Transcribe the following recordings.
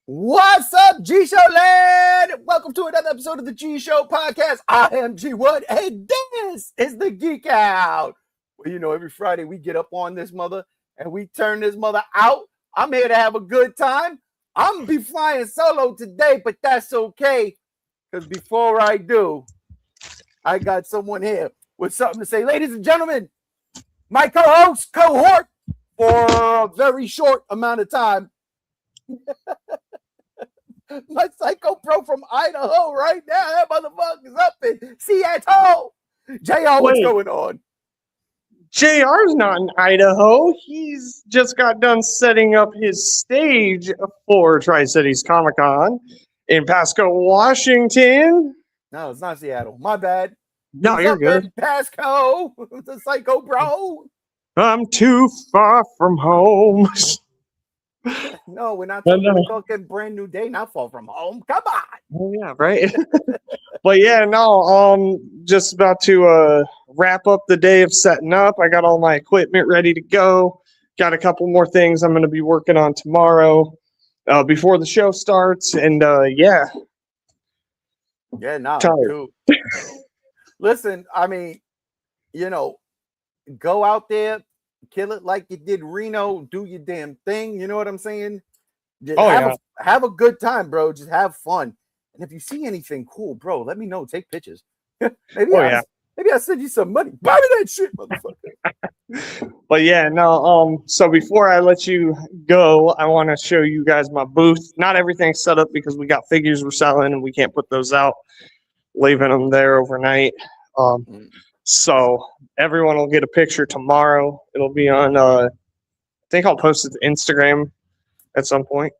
What's up, G Show Land? Welcome to another episode of the G Show Podcast. I am G1, and this is the Geek Out. Well, you know, every Friday we get up on this mother and we turn this mother out. I'm here to have a good time. I'm going to be flying solo today, but that's okay. Because before I do, I got someone here with something to say. Ladies and gentlemen, my co-host, cohort, for a very short amount of time, my psycho pro from Idaho right now. That motherfucker's up in Seattle. JR, what's going on? JR's not in Idaho. He's just got done setting up his stage for Tri-Cities Comic-Con in Pasco, Washington. No, it's not Seattle. My bad. No, you're good. Pasco, the psycho bro. I'm too far from home. No, we're not talking brand new day, not far from home. Come on. Oh, yeah, right. But yeah, no, just about to wrap up the day of setting up. I got all my equipment ready to go. Got a couple more things I'm going to be working on tomorrow before the show starts. And yeah. Yeah, no, dude. Listen, I mean, you know, go out there, kill it like you did Reno, do your damn thing. You know what I'm saying? Just have a good time, bro. Just have fun. And if you see anything cool, bro, let me know. Take pictures. maybe I'll send you some money. Buy me that shit, motherfucker. But yeah, no, so before I let you go, I want to show you guys my booth. Not everything's set up because we got figures we're selling and we can't put those out, leaving them there overnight. So everyone will get a picture tomorrow. It'll be on, I think I'll post it to Instagram at some point.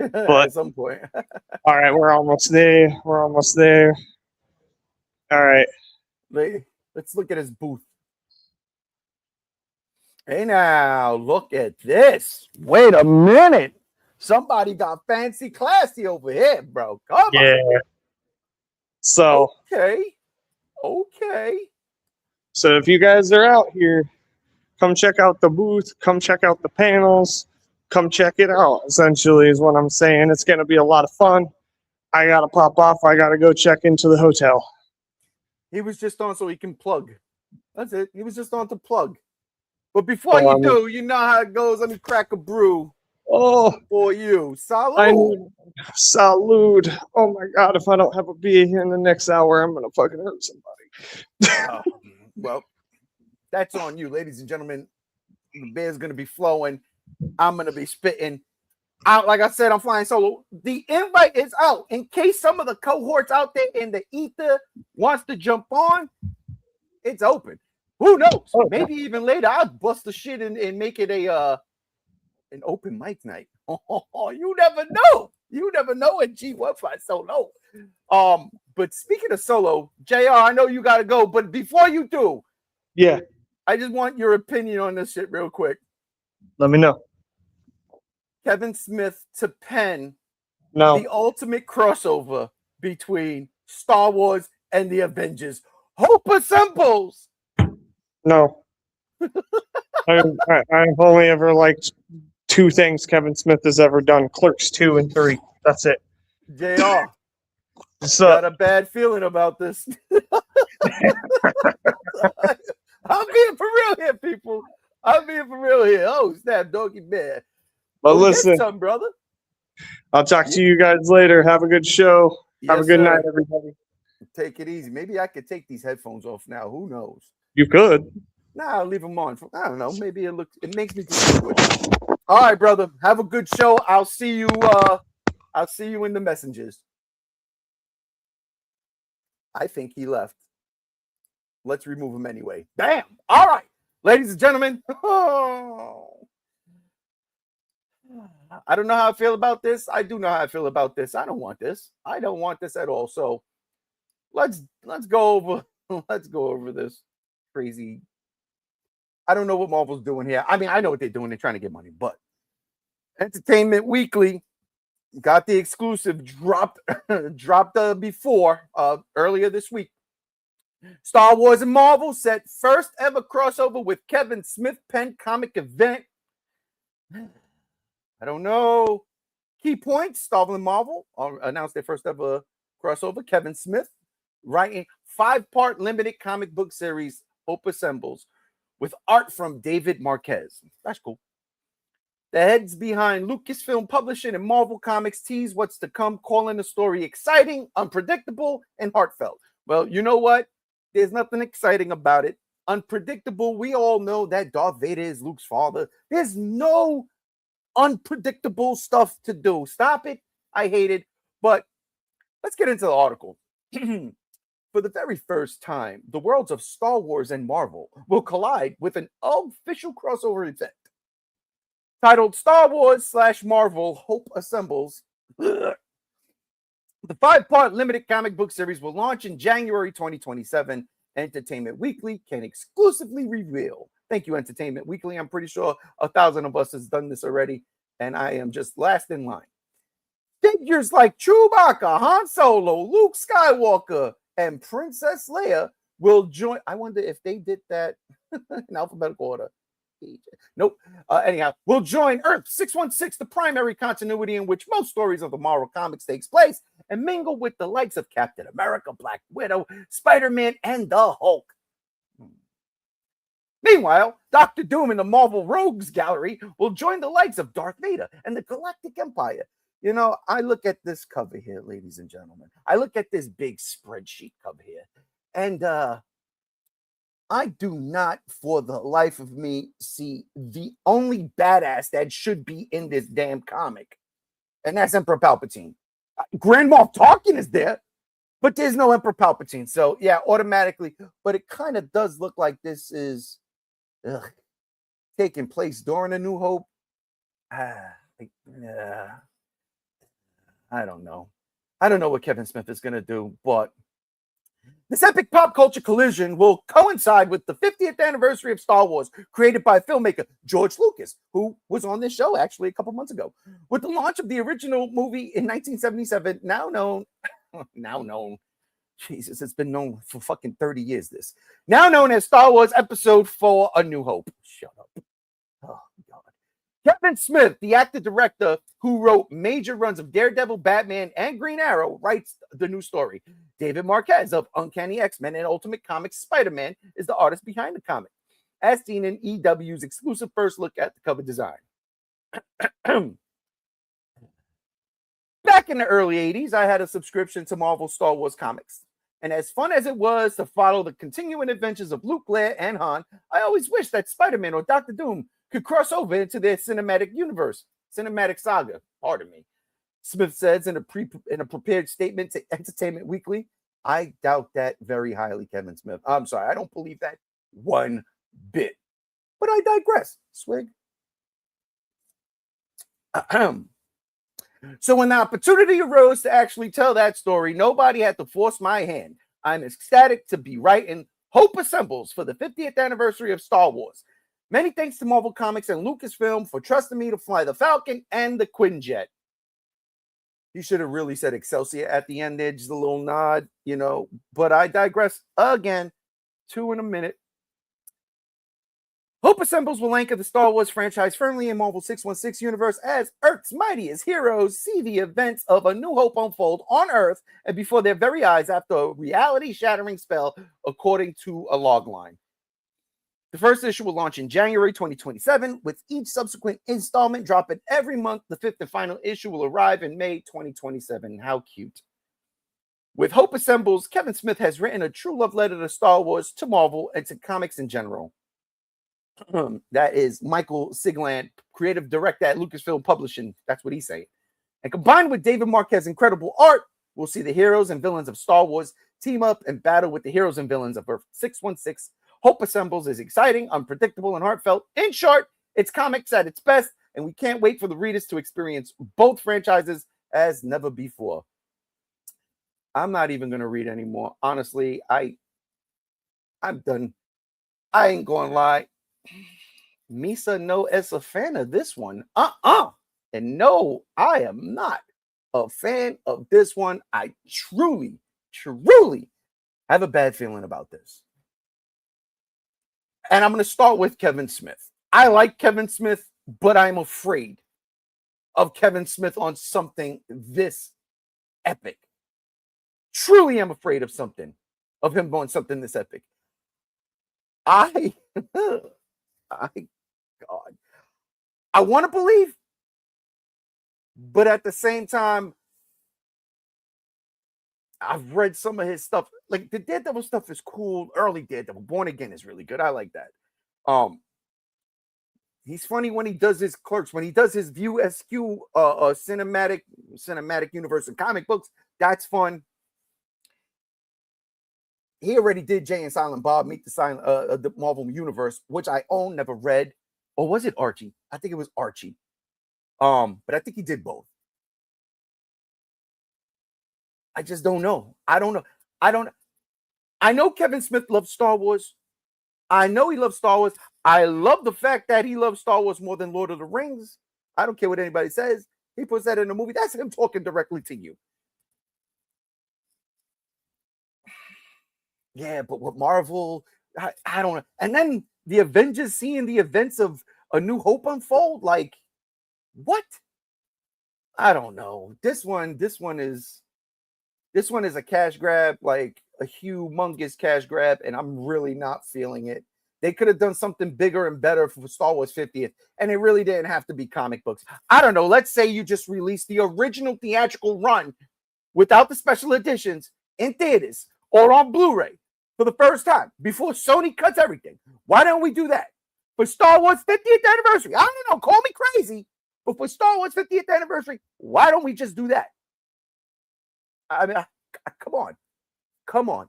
But at some point. All right, we're almost there. All right. Let's look at his booth. Hey, now, look at this. Wait a minute. Somebody got fancy classy over here, bro. Come on. So. Okay. So if you guys are out here, come check out the booth. Come check out the panels. Come check it out, essentially, is what I'm saying. It's going to be a lot of fun. I got to pop off. I got to go check into the hotel. He was just on so he can plug. That's it. He was just on to plug. But before you do, you know how it goes. Let me crack a brew for you. Salud. Salud. Oh, my God. If I don't have a beer here in the next hour, I'm going to fucking hurt somebody. Well, that's on you, ladies and gentlemen. The beer's going to be flowing. I'm going to be spitting out. Like I said, I'm flying solo. The invite is out in case some of the cohorts out there in the ether wants to jump on. It's open. Who knows? Maybe even later I'll bust the shit and make it an open mic night. Oh, you never know. You never know at G1 Fly Solo. But speaking of solo, JR, I know you gotta go, but before you do, I just want your opinion on this shit real quick. Let me know. Kevin Smith to pen the ultimate crossover between Star Wars and the Avengers. Hope assembles. No. I've only ever liked two things Kevin Smith has ever done: Clerks 2 and 3. That's it. JR, got a bad feeling about this. I'm being for real here, people. I'm being for real here. Oh, snap, doggy bear. But listen, brother. I'll talk to you guys later. Have a good show. Have a good night, everybody. Take it easy. Maybe I could take these headphones off now. Who knows? You could. Nah, I'll leave them on. I don't know. Maybe it makes me feel good. All right, brother. Have a good show. I'll see you in the messengers. I think he left. Let's remove him anyway. Bam. All right. Ladies and gentlemen. I don't know how I feel about this. I do know how I feel about this. I don't want this. I don't want this at all. So let's go over this crazy. I don't know what Marvel's doing here. I mean, I know what they're doing. They're trying to get money, but Entertainment Weekly got the exclusive dropped before earlier this week. Star Wars and Marvel set first ever crossover with Kevin Smith pen comic event. I don't know. Key points: Star Wars and Marvel announced their first ever crossover. Kevin Smith writing 5-part limited comic book series, Hope Assembles, with art from David Marquez. That's cool. The heads behind Lucasfilm Publishing and Marvel Comics tease what's to come, calling the story exciting, unpredictable, and heartfelt. Well, you know what? There's nothing exciting about it. Unpredictable. We all know that Darth Vader is Luke's father. There's no unpredictable stuff to do. Stop it. I hate it. But let's get into the article. For the very first time, the worlds of Star Wars and Marvel will collide with an official crossover event titled Star Wars / Marvel Hope Assembles. The 5-part limited comic book series will launch in January 2027. Entertainment Weekly can exclusively reveal. Thank you, Entertainment Weekly. I'm pretty sure 1,000 of us has done this already, and I am just last in line. Figures like Chewbacca, Han Solo, Luke Skywalker, and Princess Leia will join. I wonder if they did that in alphabetical order. Nope. Anyhow, we'll join Earth 616, the primary continuity in which most stories of the Marvel Comics takes place, and mingle with the likes of Captain America, Black Widow, Spider-Man, and the Hulk. Meanwhile, Doctor Doom and the Marvel Rogues Gallery will join the likes of Darth Vader and the Galactic Empire. You know, I look at this cover here, ladies and gentlemen. I look at this big spreadsheet cover here, and I do not, for the life of me, see the only badass that should be in this damn comic, and that's Emperor Palpatine. Grand Moff Tarkin is there, but there's no Emperor Palpatine. So, yeah, automatically. But it kind of does look like this is taking place during A New Hope. I don't know. I don't know what Kevin Smith is going to do, but this epic pop culture collision will coincide with the 50th anniversary of Star Wars, created by filmmaker George Lucas, who was on this show actually a couple months ago. With the launch of the original movie in 1977, now known, Jesus, it's been known for fucking 30 years, this. Now known as Star Wars Episode 4, A New Hope. Shut up. Oh, God. Kevin Smith, the actor-director who wrote major runs of Daredevil, Batman, and Green Arrow, writes the new story. David Marquez of Uncanny X-Men and Ultimate Comics Spider-Man is the artist behind the comic, as seen in EW's exclusive first look at the cover design. Back in the early 80s, I had a subscription to Marvel Star Wars comics. And as fun as it was to follow the continuing adventures of Luke, Leia, and Han, I always wished that Spider-Man or Doctor Doom could cross over into their cinematic saga, pardon me. Smith says in a prepared statement to Entertainment Weekly. I doubt that very highly, Kevin Smith. I'm sorry, I don't believe that one bit. But I digress. Swig. So when the opportunity arose to actually tell that story, nobody had to force my hand. I'm ecstatic to be writing Hope Assembles for the 50th anniversary of Star Wars. Many thanks to Marvel Comics and Lucasfilm for trusting me to fly the Falcon and the Quinjet. You should have really said Excelsior at the end there, just a little nod, you know. But I digress again. 2 in a minute. Hope Assembles will anchor the Star Wars franchise firmly in Marvel 616 universe as Earth's mightiest heroes see the events of A New Hope unfold on Earth and before their very eyes after a reality-shattering spell, according to a logline. The first issue will launch in January 2027, with each subsequent installment dropping every month. The 5th and final issue will arrive in May 2027. How cute. With Hope Assembles, Kevin Smith has written a true love letter to Star Wars, to Marvel, and to comics in general. That is Michael Sigland, creative director at Lucasfilm Publishing. That's what he's saying. And combined with David Marquez's incredible art, we'll see the heroes and villains of Star Wars team up and battle with the heroes and villains of Earth 616. Hope Assembles is exciting, unpredictable, and heartfelt. In short, it's comics at its best, and we can't wait for the readers to experience both franchises as never before. I'm not even going to read anymore. Honestly, I'm done. I ain't going to lie. Misa no is a fan of this one. And no, I am not a fan of this one. I truly have a bad feeling about this. And I'm going to start with Kevin Smith. I like Kevin Smith, but I'm afraid of Kevin Smith on something this epic. Truly am afraid of him on something this epic. I God, I want to believe, but at the same time, I've read some of his stuff. Like the Daredevil stuff is cool. Early Daredevil, Born Again is really good. I like that. He's funny when he does his Clerks, when he does his View SQ cinematic universe and comic books. That's fun. He already did Jay and Silent Bob Meet the Marvel Universe, which I own, never read. Or was it Archie? I think it was Archie. But I think he did both. I just don't know. I don't know. I know Kevin Smith loves Star Wars. I know he loves Star Wars. I love the fact that he loves Star Wars more than Lord of the Rings. I don't care what anybody says. He puts that in the movie. That's him talking directly to you. Yeah, but with Marvel, I don't know. And then the Avengers seeing the events of A New Hope unfold, like, what? I don't know. This one is a cash grab, like a humongous cash grab, and I'm really not feeling it. They could have done something bigger and better for Star Wars 50th, and it really didn't have to be comic books. I don't know. Let's say you just released the original theatrical run without the special editions in theaters or on Blu-ray for the first time before Sony cuts everything. Why don't we do that? For Star Wars 50th anniversary, I don't know, call me crazy, but for Star Wars 50th anniversary, why don't we just do that? I mean, come on.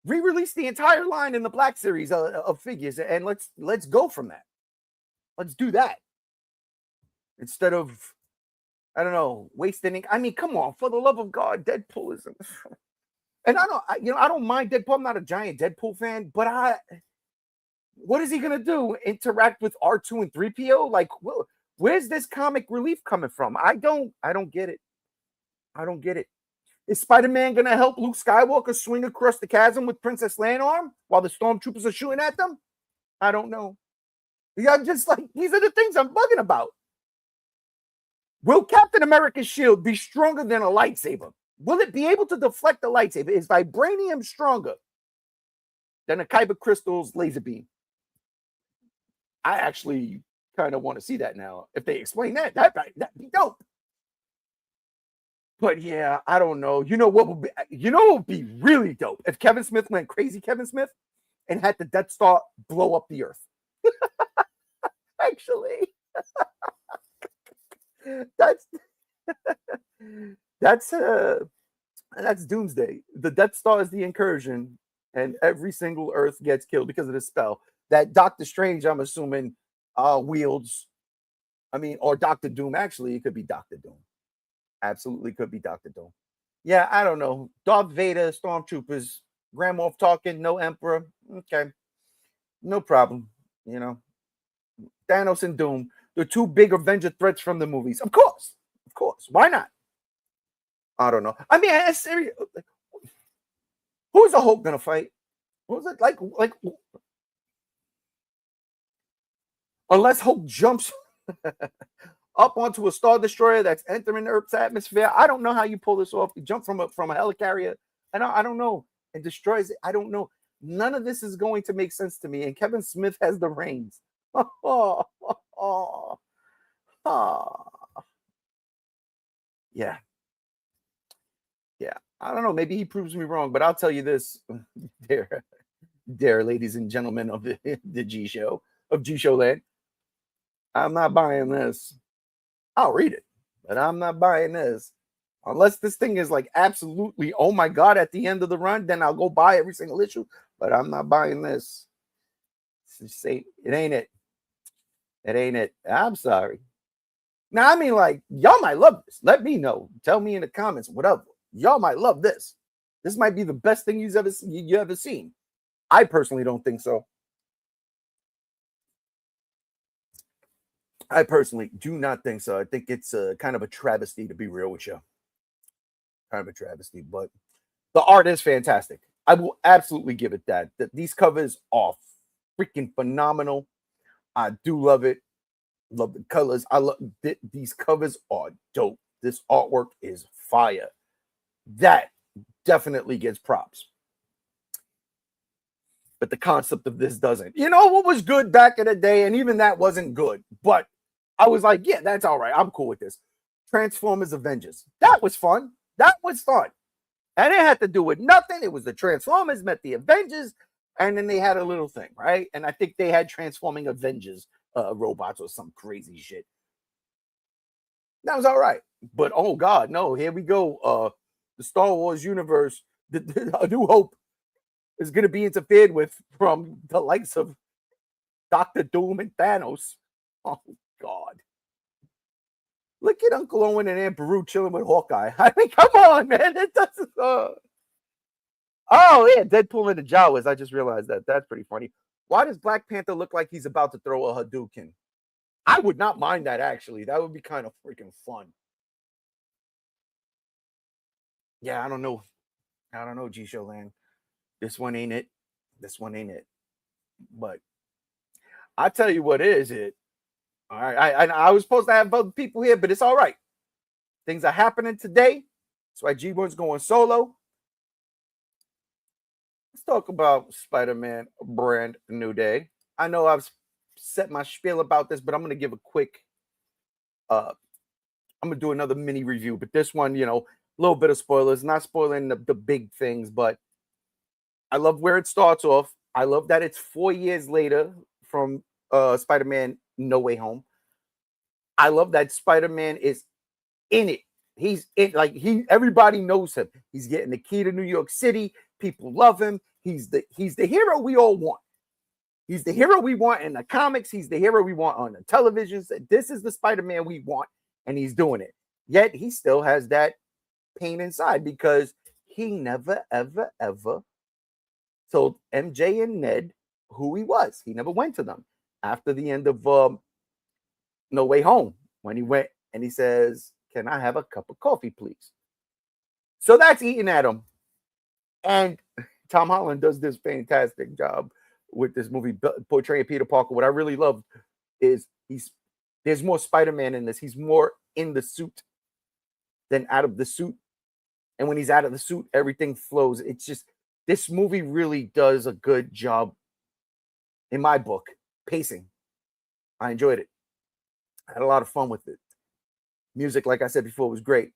Re-release the entire line in the Black Series of figures, and let's go from that. Let's do that instead of, I don't know, wasting ink. I mean, come on, for the love of God, Deadpool is, and I don't mind Deadpool. I'm not a giant Deadpool fan, but what is he gonna do? Interact with R2 and 3PO? Like, where's this comic relief coming from? I don't get it. I don't get it. Is Spider-Man going to help Luke Skywalker swing across the chasm with Princess Leia's arm while the stormtroopers are shooting at them? I don't know. Yeah, just like, these are the things I'm bugging about. Will Captain America's shield be stronger than a lightsaber? Will it be able to deflect the lightsaber? Is vibranium stronger than a Kyber crystal's laser beam? I actually kind of want to see that now. If they explain that'd be dope. But yeah, I don't know. You know what would be really dope? If Kevin Smith went crazy Kevin Smith and had the Death Star blow up the Earth. Actually. That's Doomsday. The Death Star is the incursion, and every single Earth gets killed because of the spell that Doctor Strange, I'm assuming, wields. I mean, or Doctor Doom. Actually, it could be Doctor Doom. Absolutely could be Dr. Doom. Yeah, I don't know. Darth Vader, Stormtroopers, Grand Moff talking, no Emperor. Okay. No problem. You know, Thanos and Doom, the two big Avenger threats from the movies. Of course. Why not? I don't know. I mean, I'm serious. Who's the Hulk gonna fight? Who's it like? Unless Hulk jumps up onto a Star Destroyer that's entering Earth's atmosphere. I don't know how you pull this off. You jump from a helicarrier, and I don't know, and destroys it. I don't know. None of this is going to make sense to me. And Kevin Smith has the reins. Yeah. I don't know. Maybe he proves me wrong, but I'll tell you this, dear ladies and gentlemen of the G Show, of G Show Land. I'm not buying this. I'll read it, but I'm not buying this. Unless this thing is like absolutely, oh my God, at the end of the run, then I'll go buy every single issue, but I'm not buying this. Say it ain't it. It ain't it. I'm sorry. Now, I mean, like, y'all might love this. Let me know. Tell me in the comments, whatever. Y'all might love this. This might be the best thing you ever seen. I personally don't think so. I personally do not think so. I think it's kind of a travesty, to be real with you. Kind of a travesty, but the art is fantastic. I will absolutely give it that. These covers are freaking phenomenal. I do love it. Love the colors. I love these covers are dope. This artwork is fire. That definitely gets props. But the concept of this doesn't. You know what was good back in the day, and even that wasn't good. But I was like, yeah, that's all right. I'm cool with this. Transformers Avengers. That was fun. That was fun. And it had to do with nothing. It was the Transformers met the Avengers, and then they had a little thing, right? And I think they had transforming Avengers robots or some crazy shit. That was all right. But oh God, no, here we go. The Star Wars universe, A New Hope, is going to be interfered with from the likes of Dr. Doom and Thanos. Oh God. Look at Uncle Owen and Aunt Beru chilling with Hawkeye. I mean, come on, man. It doesn't. Oh, yeah. Deadpool and the Jawas. I just realized that. That's pretty funny. Why does Black Panther look like he's about to throw a Hadouken? I would not mind that, actually. That would be kind of freaking fun. Yeah, I don't know. G Show Land. This one ain't it. This one ain't it. But I tell you what is it. All right. I was supposed to have other people here, but it's all right. Things are happening today. That's why G1's going solo. Let's talk about Spider-Man Brand New Day. I know I've set my spiel about this, but I'm going to give a quick, I'm going to do another mini review, but this one, a little bit of spoilers, not spoiling the big things, but I love where it starts off. I love that it's 4 years later from Spider-Man No Way Home. I love that Spider-Man is in it. He's in, everybody knows him. He's getting the key to New York City. People love him. He's the hero we all want. He's the hero we want in the comics. He's the hero we want on the televisions. This is the Spider-Man we want, and he's doing it. Yet he still has that pain inside because he never, ever, ever told MJ and Ned who he was. He never went to them after the end of No Way Home, when he went and he says, "Can I have a cup of coffee, please?" So that's eating at him. And Tom Holland does this fantastic job with this movie portraying Peter Parker. What I really love is there's more Spider-Man in this. He's more in the suit than out of the suit. And when he's out of the suit, everything flows. It's just, this movie really does a good job, in my book, pacing. I enjoyed it. I had a lot of fun with it. Music, like I said before, was great.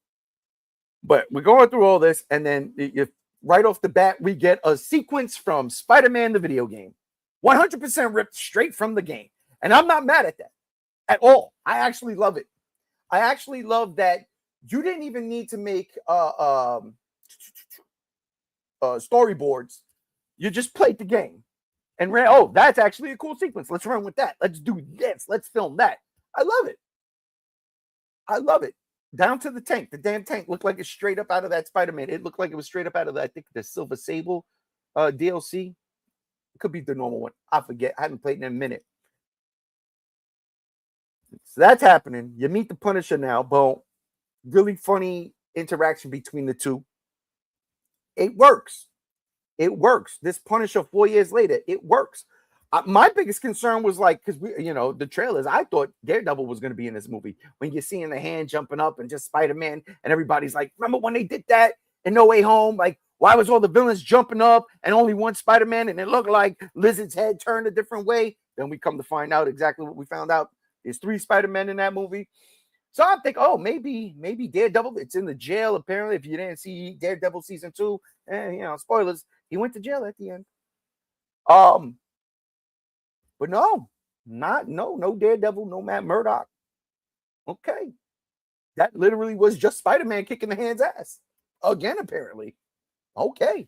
But we're going through all this, and then right off the bat, we get a sequence from Spider-Man, the video game. 100% ripped straight from the game. And I'm not mad at that at all. I actually love it. I actually love that you didn't even need to make storyboards. You just played the game and ran. Oh, that's actually a cool sequence. Let's run with that. Let's do this. Let's film that. I love it. I love it. Down to the tank. The damn tank looked like it's straight up out of that Spider-Man. It looked like it was straight up out of I think the Silver Sable DLC. It could be the normal one. I forget. I haven't played in a minute. So that's happening. You meet the Punisher now. Boom. Really funny interaction between the two. It works. It works. This Punisher 4 years later, it works. My biggest concern was because the trailers, I thought Daredevil was going to be in this movie. When you're seeing the hand jumping up and just Spider-Man, and everybody's like, remember when they did that in No Way Home? Why was all the villains jumping up and only one Spider-Man? And it looked like Lizard's head turned a different way. Then we come to find out exactly what we found out. There's 3 Spider-Men in that movie. So I think, maybe Daredevil, it's in the jail. Apparently, if you didn't see Daredevil season 2, spoilers, he went to jail at the end. But no Daredevil, no Matt Murdock. Okay. That literally was just Spider-Man kicking the hand's ass. Again, apparently. Okay.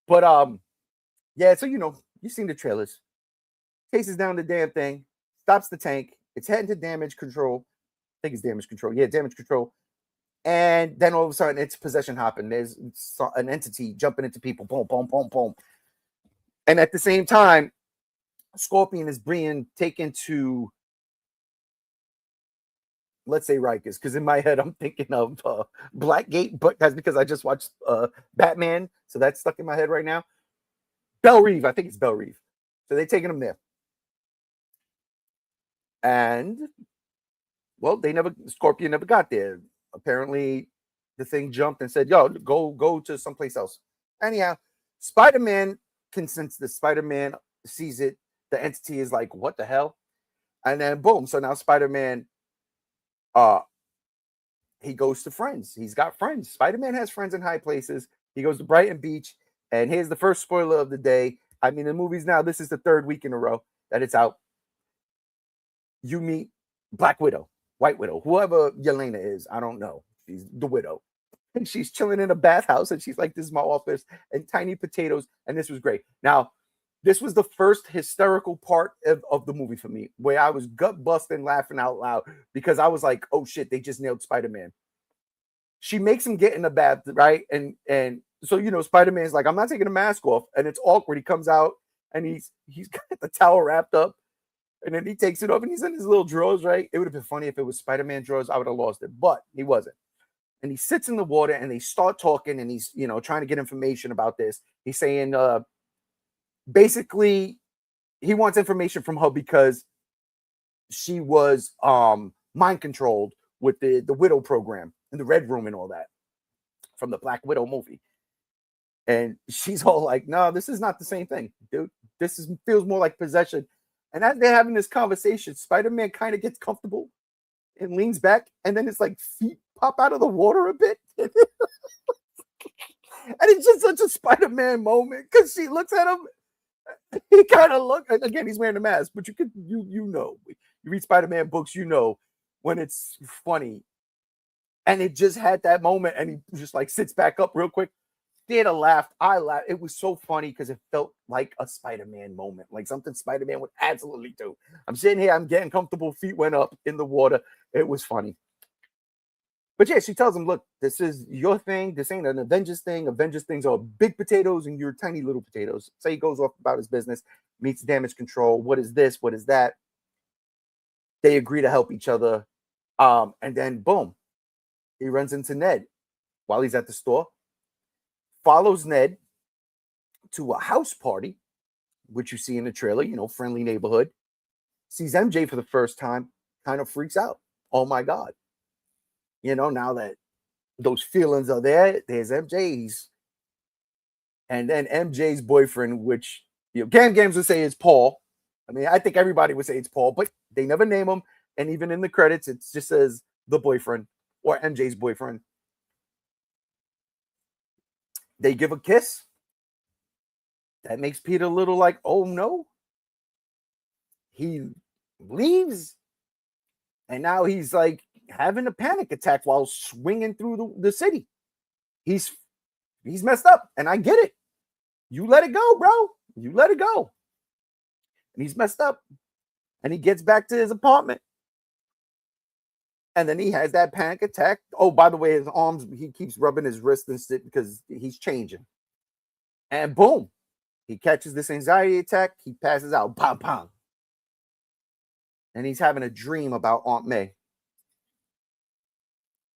But yeah, so you've seen the trailers. Chases down the damn thing, stops the tank, it's heading to damage control. I think it's damage control. Yeah, damage control. And then all of a sudden it's possession hopping. There's an entity jumping into people. Boom, boom, boom, boom. And at the same time, Scorpion is being taken to, let's say, Rikers, because in my head I'm thinking of Blackgate, but that's because I just watched Batman, so that's stuck in my head right now. Belle Reve, I think it's Belle Reve. So they're taking him there. And well, Scorpion never got there. Apparently, the thing jumped and said, "Yo, go to someplace else." Anyhow, Spider-Man can sense this. Spider-Man sees it. The entity is like, "What the hell?" And then boom. So now Spider-Man, he goes to friends. He's got friends. Spider-Man has friends in high places. He goes to Brighton Beach, and here's the first spoiler of the day. I mean, the movie's now, this is the third week in a row that it's out. You meet Black Widow, White Widow, whoever Yelena is. I don't know. She's the widow. And she's chilling in a bathhouse, and she's like, "This is my office," and tiny potatoes. And this was great. Now, this was the first hysterical part of the movie for me, where I was gut busting laughing out loud because I was like, "Oh shit, they just nailed Spider-Man." She makes him get in the bath, right? And so Spider-Man's like, "I'm not taking a mask off," and it's awkward. He comes out and he's got the towel wrapped up, and then he takes it off and he's in his little drawers, right? It would have been funny if it was Spider-Man drawers. I would have lost it, but he wasn't. And he sits in the water and they start talking, and he's trying to get information about this. He's saying basically he wants information from her because she was mind controlled with the Widow program in the Red Room and all that from the Black Widow movie. And she's all like, "No, this is not the same thing, dude. This feels more like possession." And as they're having this conversation, Spider-Man kind of gets comfortable and leans back, and then it's like feet pop out of the water a bit. And it's just such a Spider-Man moment because she looks at him. He kind of look again. He's wearing a mask, but you read Spider-Man books, when it's funny. And it just had that moment, and he just like sits back up real quick. Theater laughed. I laughed. It was so funny because it felt like a Spider-Man moment, like something Spider-Man would absolutely do. I'm sitting here, I'm getting comfortable, feet went up in the water. It was funny. But yeah, she tells him, "Look, this is your thing. This ain't an Avengers thing. Avengers things are big potatoes and you're tiny little potatoes." So he goes off about his business, meets damage control. What is this? What is that? They agree to help each other. And then boom, he runs into Ned while he's at the store, follows Ned to a house party, which you see in the trailer, friendly neighborhood, sees MJ for the first time, kind of freaks out. Oh my God. Now that those feelings are there, there's MJ's. And then MJ's boyfriend, which Gam Gams would say is Paul. I mean, I think everybody would say it's Paul, but they never name him. And even in the credits, it just says the boyfriend or MJ's boyfriend. They give a kiss. That makes Peter a little like, "Oh no." He leaves. And now he's like having a panic attack while swinging through the city. He's messed up. And I get it. You let it go, bro. You let it go. And he's messed up. And he gets back to his apartment. And then he has that panic attack. Oh, by the way, his arms, he keeps rubbing his wrist and shit because he's changing. And boom, he catches this anxiety attack. He passes out. Pam, pam. And he's having a dream about Aunt May.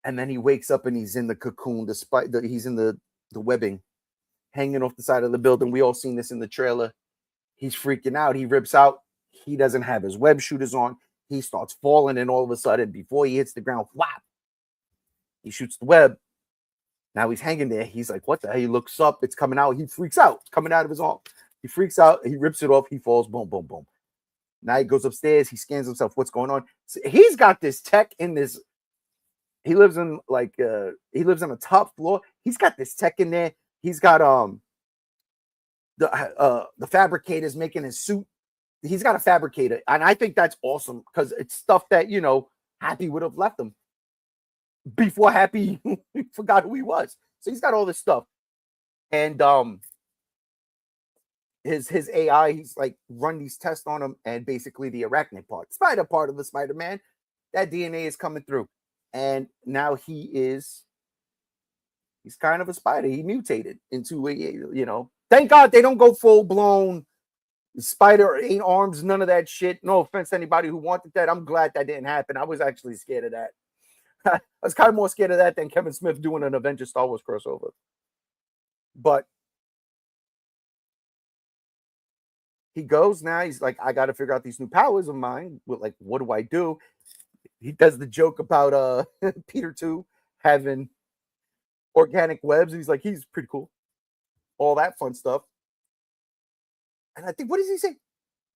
And then he wakes up and he's in the cocoon, he's in the webbing, hanging off the side of the building. We all seen this in the trailer. He's freaking out. He rips out. He doesn't have his web shooters on. He starts falling, and all of a sudden, before he hits the ground, flap, he shoots the web. Now he's hanging there. He's like, "What the hell?" He looks up. It's coming out. He freaks out. It's coming out of his arm. He freaks out. He rips it off. He falls. Boom, boom, boom. Now he goes upstairs. He scans himself. What's going on? So he's got this tech in this. He lives in a top floor. He's got this tech in there. He's got the fabricators making his suit. He's got a fabricator, and I think that's awesome because it's stuff that Happy would have left him before Happy forgot who he was. So he's got all this stuff, and his AI, he's like run these tests on him, and basically the arachnid part, spider part of the Spider-Man, that DNA is coming through, and now he's kind of a spider. He mutated into a Thank God they don't go full blown spider, ain't arms, none of that shit. No offense to anybody who wanted that. I'm glad that didn't happen. I was actually scared of that. I was kind of more scared of that than Kevin Smith doing an Avengers Star Wars crossover. But he goes now. He's like, I got to figure out these new powers of mine. Like, what do I do? He does the joke about Peter 2 having organic webs. He's like, he's pretty cool. All that fun stuff. And I think, what does he say?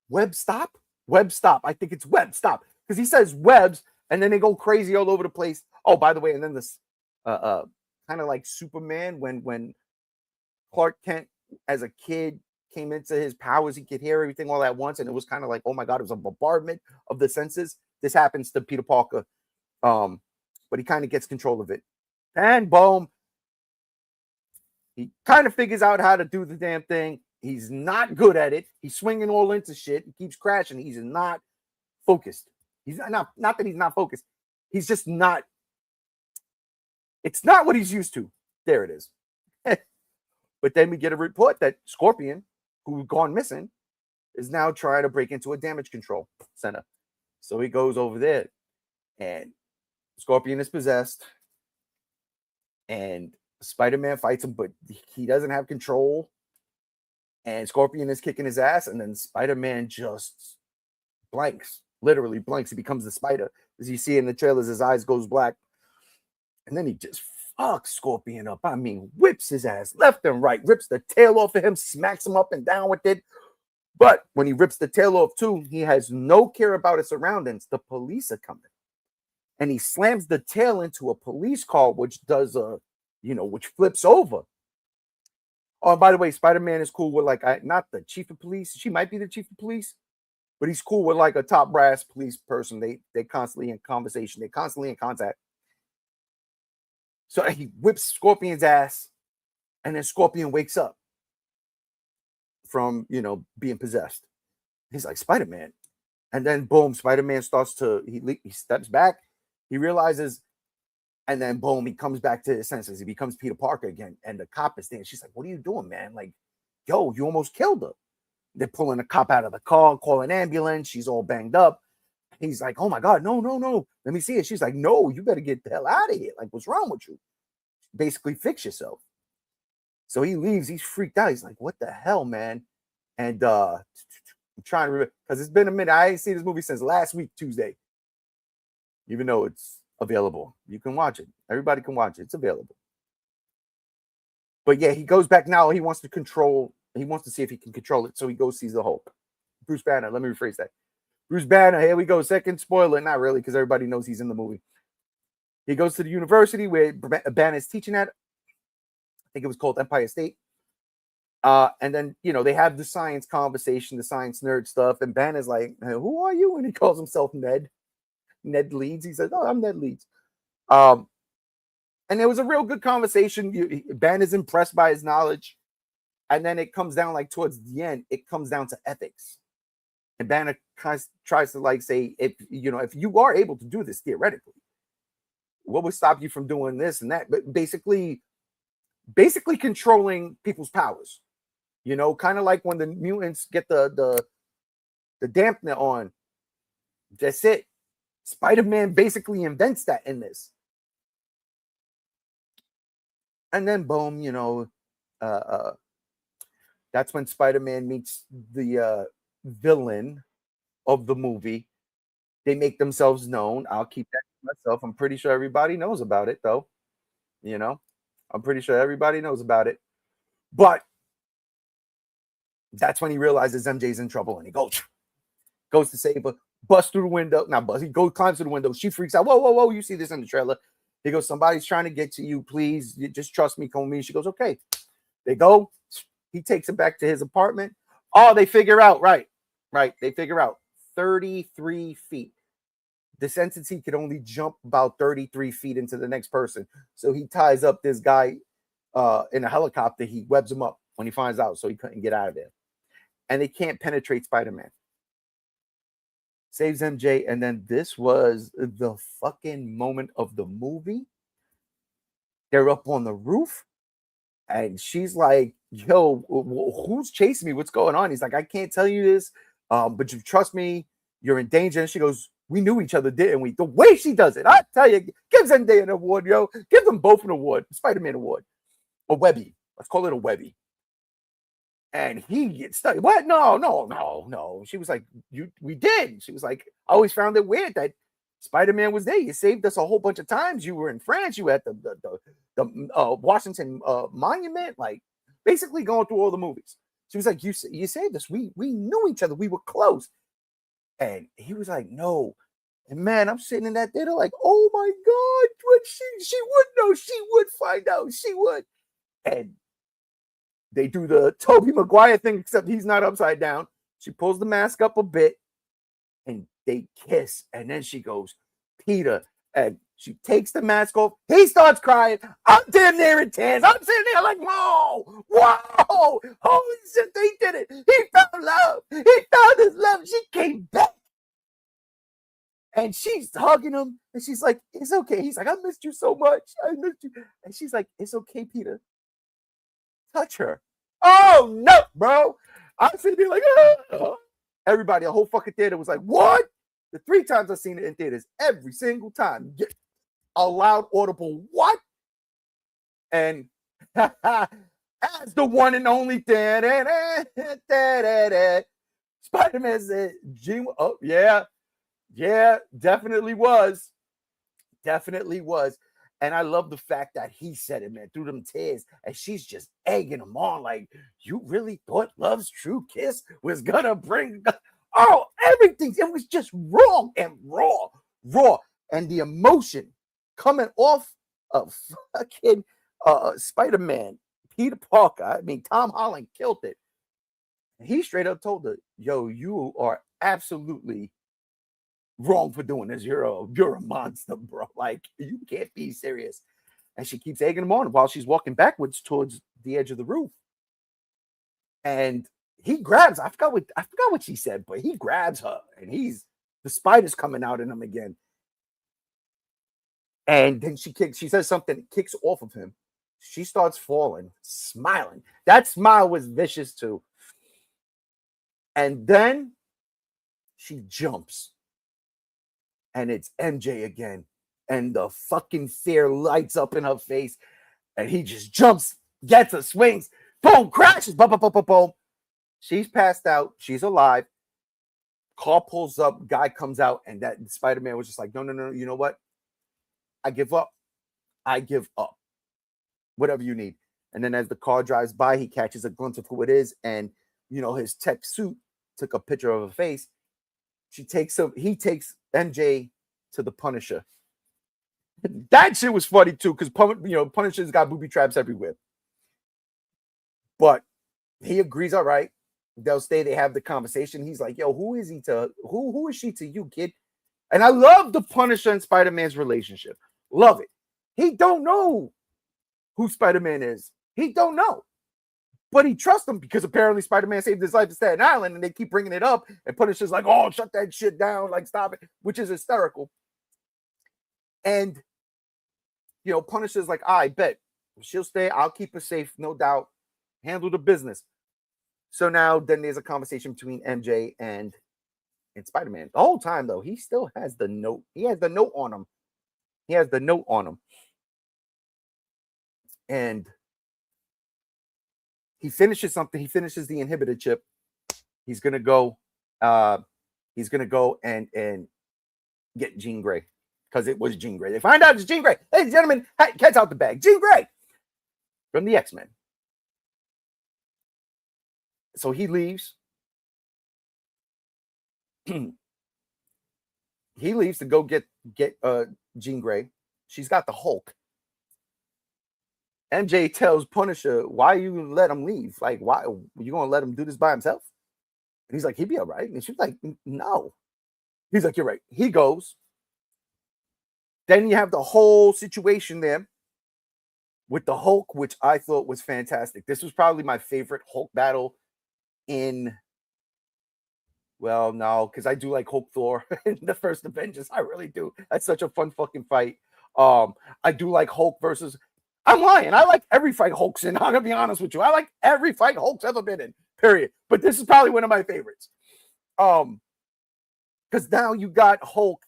Web stop? Web stop. I think it's web stop. Because he says webs, and then they go crazy all over the place. Oh, by the way, and then this kind of like Superman when Clark Kent as a kid came into his powers, he could hear everything all at once, and it was kind of like, oh my God, it was a bombardment of the senses. This happens to Peter Parker, but he kind of gets control of it. And boom, he kind of figures out how to do the damn thing. He's not good at it. He's swinging all into shit. He keeps crashing. He's not focused. He's not that he's not focused. He's just not. It's not what he's used to. There it is. But then we get a report that Scorpion, who's gone missing, is now trying to break into a damage control center. So he goes over there, and Scorpion is possessed, and Spider-Man fights him, but he doesn't have control. And Scorpion is kicking his ass, and then Spider-Man just blanks, literally blanks. He becomes the spider. As you see in the trailers, his eyes goes black. And then he just fucks Scorpion up. I mean, whips his ass left and right, rips the tail off of him, smacks him up and down with it. But when he rips the tail off too, he has no care about his surroundings. The police are coming. And he slams the tail into a police car, which does which flips over. Oh, by the way, Spider-Man is cool with not the chief of police. She might be the chief of police, but he's cool with like a top brass police person. They constantly in conversation. They're constantly in contact. So he whips Scorpion's ass, and then Scorpion wakes up from being possessed. He's like, Spider-Man, and then boom, Spider-Man starts to he steps back. He realizes. And then, boom, he comes back to his senses. He becomes Peter Parker again. And the cop is there. She's like, what are you doing, man? Like, yo, you almost killed her. They're pulling the cop out of the car, calling an ambulance. She's all banged up. He's like, oh, my God, no. Let me see it. She's like, no, you better get the hell out of here. Like, what's wrong with you? Basically, fix yourself. So he leaves. He's freaked out. He's like, what the hell, man? And I'm trying to remember, because it's been a minute. I ain't seen this movie since last week, Tuesday, even though it's available. You can watch it. Everybody can watch it. It's available. But yeah, he goes back now. He wants to see if he can control it. So he goes sees the Hulk. Bruce Banner. Let me rephrase that. Bruce Banner. Here we go. Second spoiler. Not really, because everybody knows he's in the movie. He goes to the university where Banner is teaching at. I think it was called Empire State. And then, they have the science conversation, the science nerd stuff. And Banner's like, hey, who are you? And he calls himself Ned. Ned Leeds. He says, oh, I'm Ned Leeds. And there was a real good conversation. Ben is impressed by his knowledge. And then it comes down towards the end, it comes down to ethics. And Banner tries to say, if you are able to do this theoretically, what would stop you from doing this and that? But basically controlling people's powers, kind of like when the mutants get the dampener on. That's it. Spider-Man basically invents that in this. And then boom, that's when Spider-Man meets the villain of the movie. They make themselves known. I'll keep that to myself. I'm pretty sure everybody knows about it, though. I'm pretty sure everybody knows about it. But that's when he realizes MJ's in trouble, and he goes to save her. Busts through the window. Not bust. He climbs through the window. She freaks out. Whoa. You see this in the trailer. He goes, somebody's trying to get to you. Please, just trust me. Come with me. She goes, okay. They go. He takes her back to his apartment. Oh, they figure out. Right. They figure out 33 feet. The sentence could only jump about 33 feet into the next person. So he ties up this guy in a helicopter. He webs him up when he finds out, so he couldn't get out of there. And they can't penetrate Spider-Man. Saves MJ, and then this was the fucking moment of the movie. They're up on the roof, and she's like, yo, who's chasing me? What's going on? He's like, I can't tell you this, but you trust me, you're in danger. And she goes, we knew each other, didn't we? The way she does it, I tell you, give Zendaya an award, yo. Give them both an award, Spider-Man award. A Webby. Let's call it a Webby. And he gets stuck. What? No. She was like, we did. She was like, I always found it weird that Spider-Man was there. You saved us a whole bunch of times. You were in France. You were at the Washington Monument, like basically going through all the movies. She was like, you saved us. We knew each other. We were close. And he was like, no. And man, I'm sitting in that theater like, oh my God, what she would know. She would find out. She would. And they do the Tobey Maguire thing, except he's not upside down. She pulls the mask up a bit and they kiss. And then she goes, Peter. And she takes the mask off. He starts crying. I'm damn near in tears. I'm sitting there like, whoa, holy shit, they did it. He found love. He found his love. She came back. And she's hugging him. And she's like, it's okay. He's like, I missed you so much. I missed you. And she's like, it's okay, Peter. Touch her. Oh, no, bro. I'm sitting there like, oh. Everybody, the whole fucking theater was like, what? The 3 times I've seen it in theaters, every single time, a loud, audible, what? And as the one and only Spider-Man said, oh, yeah, definitely was. Definitely was. And I love the fact that he said it, man, through them tears. And she's just egging him on like, you really thought Love's True Kiss was going to bring... Oh, everything. It was just wrong and raw. And the emotion coming off of fucking Spider-Man, Peter Parker. I mean, Tom Holland killed it. He straight up told her, yo, you are absolutely wrong for doing this. You're a monster, bro. Like, you can't be serious. And she keeps egging him on while she's walking backwards towards the edge of the roof. And he grabs, I forgot what she said, but he grabs her and the spider's coming out in him again. And then she says something, kicks off of him. She starts falling, smiling. That smile was vicious too. And then she jumps. And it's MJ again. And the fucking fear lights up in her face. And he just jumps, gets her, swings, boom, crashes, boom, boom, boom, boom, boom. She's passed out. She's alive. Car pulls up. Guy comes out. And that Spider-Man was just like, no. You know what? I give up. Whatever you need. And then as the car drives by, he catches a glimpse of who it is. And, his tech suit took a picture of her face. He takes MJ to the Punisher. That shit was funny too, because Punisher's got booby traps everywhere. But he agrees, all right. They'll stay, they have the conversation. He's like, yo, who is she to you, kid? And I love the Punisher and Spider-Man's relationship. Love it. He don't know who Spider-Man is. He don't know. But he trusts him because apparently Spider-Man saved his life in Staten Island, and they keep bringing it up. And Punisher's like, oh, shut that shit down. Like, stop it, which is hysterical. And, Punisher's like, I bet. She'll stay. I'll keep her safe, no doubt. Handle the business. So now then there's a conversation between MJ and Spider-Man. The whole time, though, he still has the note. He has the note on him. And he finishes something. He finishes the inhibitor chip. He's gonna go and get Jean Grey, because it was Jean Grey. They find out it's Jean Grey. Ladies and gentlemen, cat's out the bag. Jean Grey from the Xmen. So he leaves. He leaves to go get Jean Grey. She's got the Hulk. MJ tells Punisher, why you let him leave? Like, why you gonna let him do this by himself? And he's like, he'd be all right. And she's like, no. He's like, you're right. He goes. Then you have the whole situation there with the Hulk, which I thought was fantastic. This was probably my favorite Hulk battle in, well, no, because I do like Hulk Thor in the first Avengers. I really do. That's such a fun fucking fight. I do like Hulk versus, I'm lying. I like every fight Hulk's in. I'm going to be honest with you. I like every fight Hulk's ever been in, period. But this is probably one of my favorites. Because now you got Hulk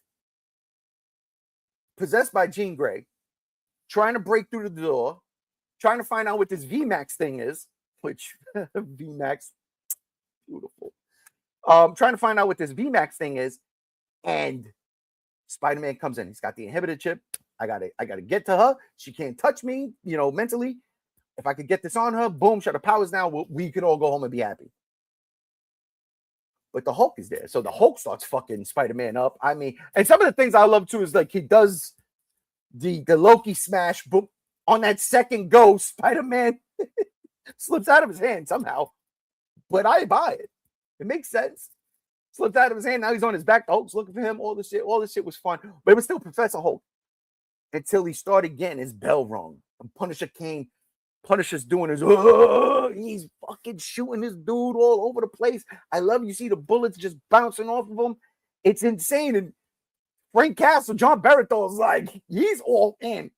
possessed by Jean Grey, trying to break through the door, trying to find out what this VMAX thing is. which VMAX, beautiful. Trying to find out what this VMAX thing is, and Spider-Man comes in. He's got the inhibitor chip. I gotta get to her. She can't touch me, mentally. If I could get this on her, boom, shut her powers down. We could all go home and be happy. But the Hulk is there. So the Hulk starts fucking Spider-Man up. I mean, and some of the things I love too is like he does the Loki smash, boom, on that second go, Spider-Man slips out of his hand somehow. But I buy it. It makes sense. Slipped out of his hand. Now he's on his back. The Hulk's looking for him. All this shit was fun. But it was still Professor Hulk. Until he started getting his bell rung. And Punisher came. Punisher's doing his, he's fucking shooting this dude all over the place. I love you see the bullets just bouncing off of him. It's insane. And Frank Castle, John Barathol's like, he's all in.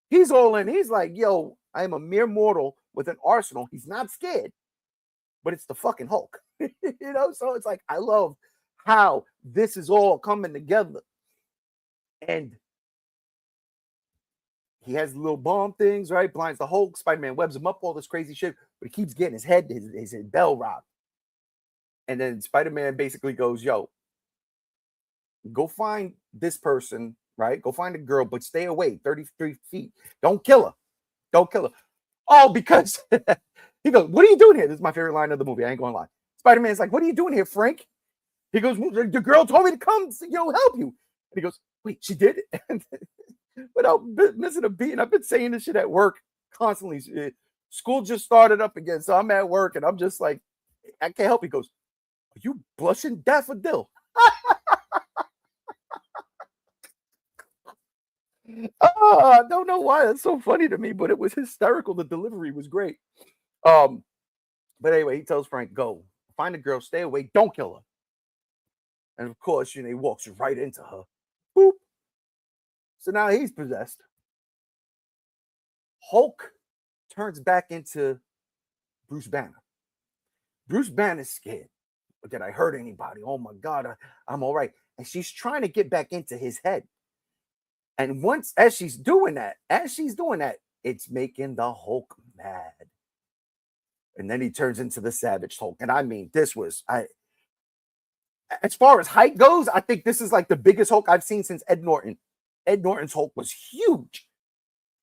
He's all in. He's like, yo, I am a mere mortal with an arsenal. He's not scared, but it's the fucking Hulk. So it's like, I love how this is all coming together. And he has little bomb things, right? Blinds the Hulk. Spider-Man webs him up, all this crazy shit, but he keeps getting his head, his bell rocked. And then Spider-Man basically goes, yo, go find this person, right? Go find a girl, but stay away 33 feet. Don't kill her. Don't kill her. Oh, because he goes, what are you doing here? This is my favorite line of the movie. I ain't gonna lie. Spider-Man's like, what are you doing here, Frank? He goes, the girl told me to come, help you. And he goes, wait, she did it? Without missing a beat. And I've been saying this shit at work constantly. School just started up again. So I'm at work and I'm just like, I can't help. He goes, are you blushing daffodil? I don't know why that's so funny to me, but it was hysterical. The delivery was great. But anyway, he tells Frank, go find a girl, stay away, don't kill her. And of course, he walks right into her. Boop. So now he's possessed. Hulk turns back into Bruce Banner. Bruce Banner's scared. Did I hurt anybody? Oh my God, I'm all right. And she's trying to get back into his head. And as she's doing that, it's making the Hulk mad. And then he turns into the Savage Hulk. And I mean, as far as height goes, I think this is like the biggest Hulk I've seen since Ed Norton. Ed Norton's Hulk was huge.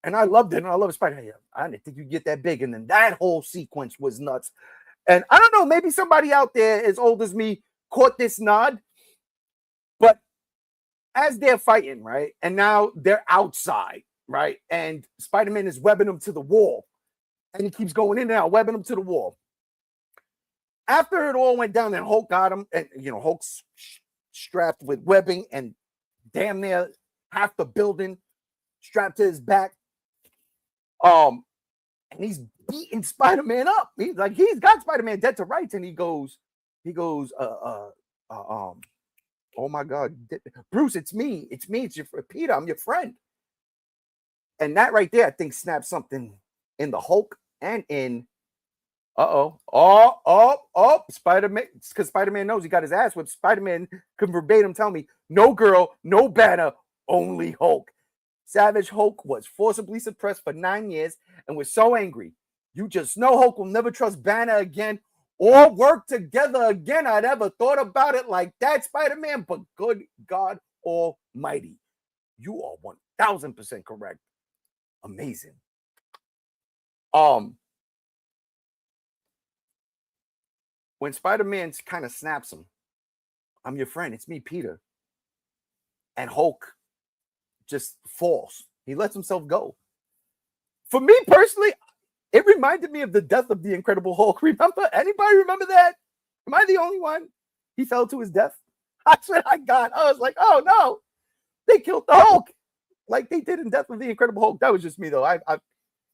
And I loved it. And I love Spider-Man. I didn't think you'd get that big. And then that whole sequence was nuts. And I don't know, maybe somebody out there as old as me caught this nod. But as they're fighting, right? And now they're outside, right? And Spider-Man is webbing them to the wall. And he keeps going in and out, webbing them to the wall. After it all went down and Hulk got him, and Hulk's strapped with webbing and damn near half the building strapped to his back. And he's beating Spider-Man up. He's got Spider-Man dead to rights, and he goes, oh my God, Bruce, it's me, it's your Peter, I'm your friend. And that right there, I think, snapped something in the Hulk and in Spider-Man, because Spider-Man knows he got his ass whipped. Spider-Man could verbatim tell me, no girl, no Banner, only Hulk. Savage Hulk was forcibly suppressed for 9 years and was so angry. You just know Hulk will never trust Banner again or work together again. I never thought about it like that, Spider-Man, but good God Almighty, you are 1000% correct. Amazing. When Spider-Man kind of snaps him, I'm your friend, it's me, Peter. And Hulk just falls. He lets himself go. For me personally, it reminded me of the death of the Incredible Hulk. Remember? Anybody remember that? Am I the only one? He fell to his death. That's what I got. I was like, oh no, they killed the Hulk like they did in Death of the Incredible Hulk. That was just me though. I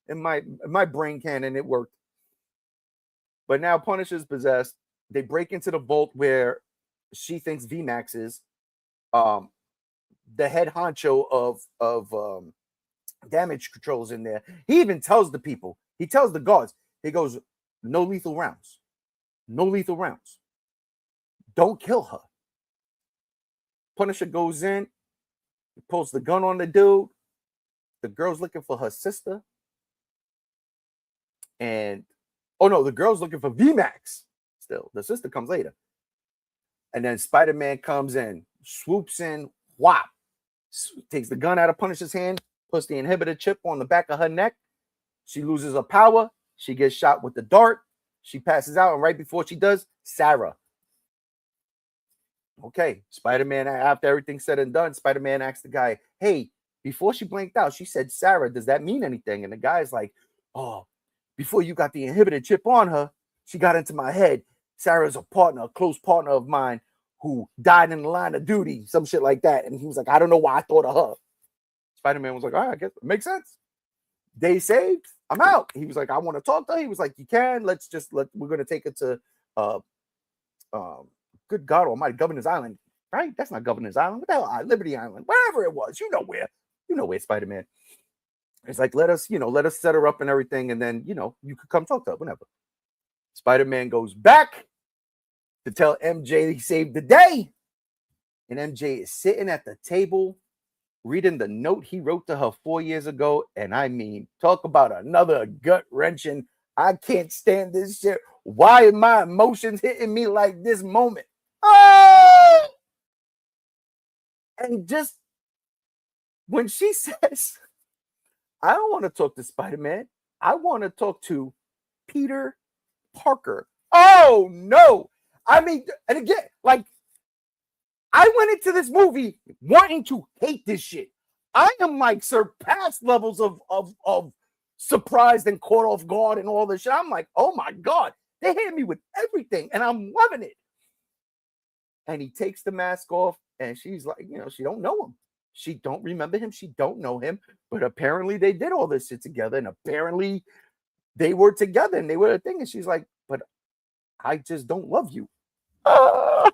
in my brain canon, it worked. But now Punisher's possessed. They break into the vault where she thinks VMAX is. The head honcho of damage controls in there. He even tells the people. He tells the guards. He goes, no lethal rounds. No lethal rounds. Don't kill her. Punisher goes in. He pulls the gun on the dude. The girl's looking for her sister. And Oh no, the girl's looking for VMAX. Still, the sister comes later. And then Spider-Man comes in, swoops in, whop, takes the gun out of Punisher's hand, puts the inhibitor chip on the back of her neck. She loses her power. She gets shot with the dart. She passes out, and right before she does, Sarah. Okay, Spider-Man, after everything's said and done, Spider-Man asks the guy, hey, before she blinked out, she said, Sarah, does that mean anything? And the guy's like, oh, before you got the inhibitor chip on her, she got into my head. Sarah's a partner, a close partner of mine who died in the line of duty, some shit like that. And he was like, I don't know why I thought of her. Spider-Man was like, all right, I guess it makes sense. Day saved. I'm out. He was like, I want to talk to her. He was like, you can. We're going to take it to, good God Almighty, Governor's Island. Right? That's not Governor's Island. What the hell? Liberty Island. Wherever it was. You know where, Spider-Man. It's like, let us set her up and everything. And then, you could come talk to her whenever. Spider-Man goes back to tell MJ he saved the day. And MJ is sitting at the table reading the note he wrote to her 4 years ago. And I mean, talk about another gut-wrenching, I can't stand this shit. Why are my emotions hitting me like this moment? Oh! And just when she says, I don't want to talk to Spider-Man. I want to talk to Peter Parker. Oh, no. I mean, and again, like, I went into this movie wanting to hate this shit. I am like surpassed levels of surprised and caught off guard and all this shit. I'm like, oh my God, they hit me with everything and I'm loving it. And he takes the mask off and she's like, she don't know him. She don't remember him. She don't know him. But apparently they did all this shit together and apparently they were together and they were a thing. And she's like, but I just don't love you. And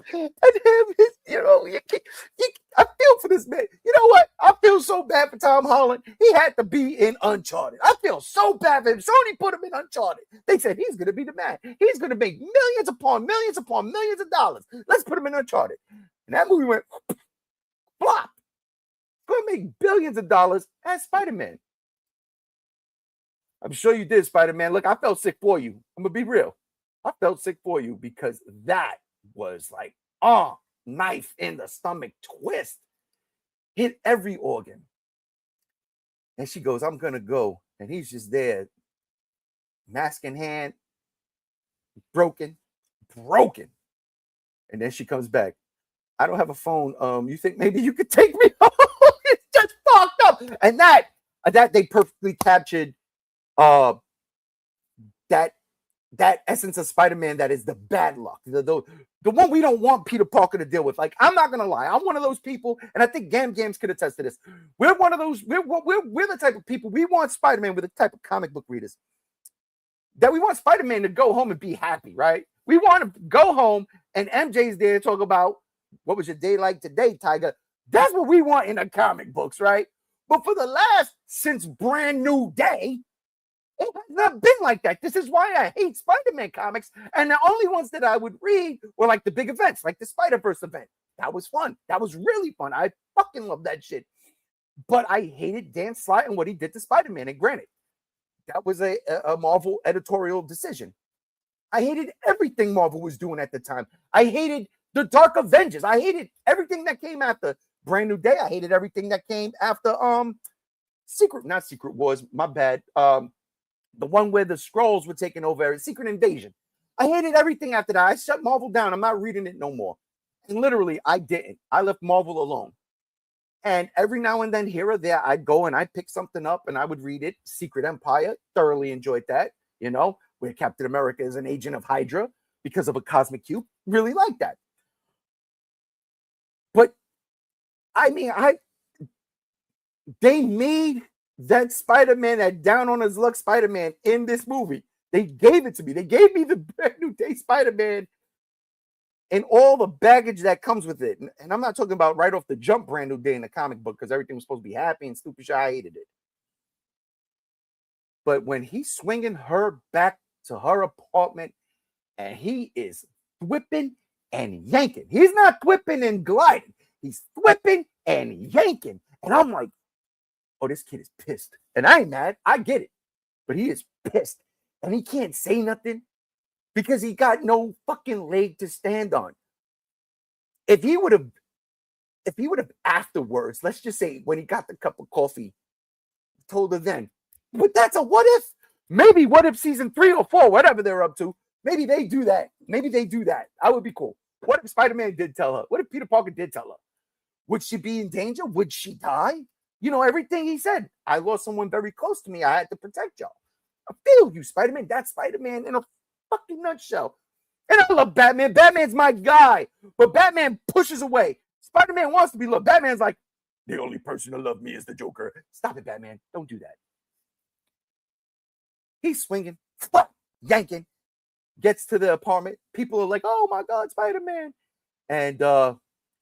him, I feel for this man. You know what? I feel so bad for Tom Holland. He had to be in Uncharted. I feel so bad for him. Sony put him in Uncharted. They said he's going to be the man. He's going to make millions upon millions upon millions of dollars. Let's put him in Uncharted. And that movie went flop. Going to make billions of dollars as Spider-Man. I'm sure you did, Spider-Man. Look, I felt sick for you. I'm going to be real. I felt sick for you because that was like, knife in the stomach twist. Hit every organ. And she goes, I'm going to go. And he's just there, mask in hand, broken. And then she comes back. I don't have a phone. You think maybe you could take me home? It's just fucked up. And that they perfectly captured that essence of Spider-Man that is the bad luck, the one we don't want Peter Parker to deal with. Like, I'm not gonna lie, I'm one of those people, and I think Gams could attest to this. We're one of those. We're the type of people, we want Spider-Man. We're the type of comic book readers that we want Spider-Man to go home and be happy, right? We want to go home and MJ's there to talk about what was your day like today, Tiger. That's what we want in the comic books, right? But for the last, since Brand New Day, it has not been like that. This is why I hate Spider-Man comics. And the only ones that I would read were like the big events, like the Spider-Verse event. That was fun. That was really fun. I fucking love that shit. But I hated Dan Slott and what he did to Spider-Man. And granted, that was a Marvel editorial decision. I hated everything Marvel was doing at the time. I hated the Dark Avengers. I hated everything that came after Brand New Day. I hated everything that came after not Secret Wars, my bad. The one where the Skrulls were taking over, Secret Invasion. I hated everything after that. I shut Marvel down. I'm not reading it no more. And literally, I didn't. I left Marvel alone. And every now and then, here or there, I'd go and I'd pick something up and I would read it. Secret Empire, thoroughly enjoyed that. Where Captain America is an agent of Hydra because of a cosmic cube. Really like that. But, I mean, they made that Spider-Man, that down on his luck Spider-Man in this movie. They gave it to me. They gave me the Brand New Day Spider-Man and all the baggage that comes with it. And I'm not talking about right off the jump Brand New Day in the comic book because everything was supposed to be happy and stupid shit. I hated it. But when he's swinging her back to her apartment and he is whipping and yanking. He's not whipping and gliding. He's whipping and yanking. And I'm like, oh, this kid is pissed. And I ain't mad. I get it. But he is pissed. And he can't say nothing because he got no fucking leg to stand on. If he would have afterwards, let's just say when he got the cup of coffee, told her then. But that's a what if. Maybe what if season 3 or 4, whatever they're up to, maybe they do that. Maybe they do that. That would be cool. What if Spider-Man did tell her? What if Peter Parker did tell her? Would she be in danger? Would she die? You know, everything he said. I lost someone very close to me. I had to protect y'all. I feel you, Spider-Man. That's Spider-Man in a fucking nutshell. And I love Batman. Batman's my guy. But Batman pushes away. Spider-Man wants to be loved. Batman's like, the only person to love me is the Joker. Stop it, Batman. Don't do that. He's swinging, yanking, gets to the apartment. People are like, oh my God, Spider-Man. And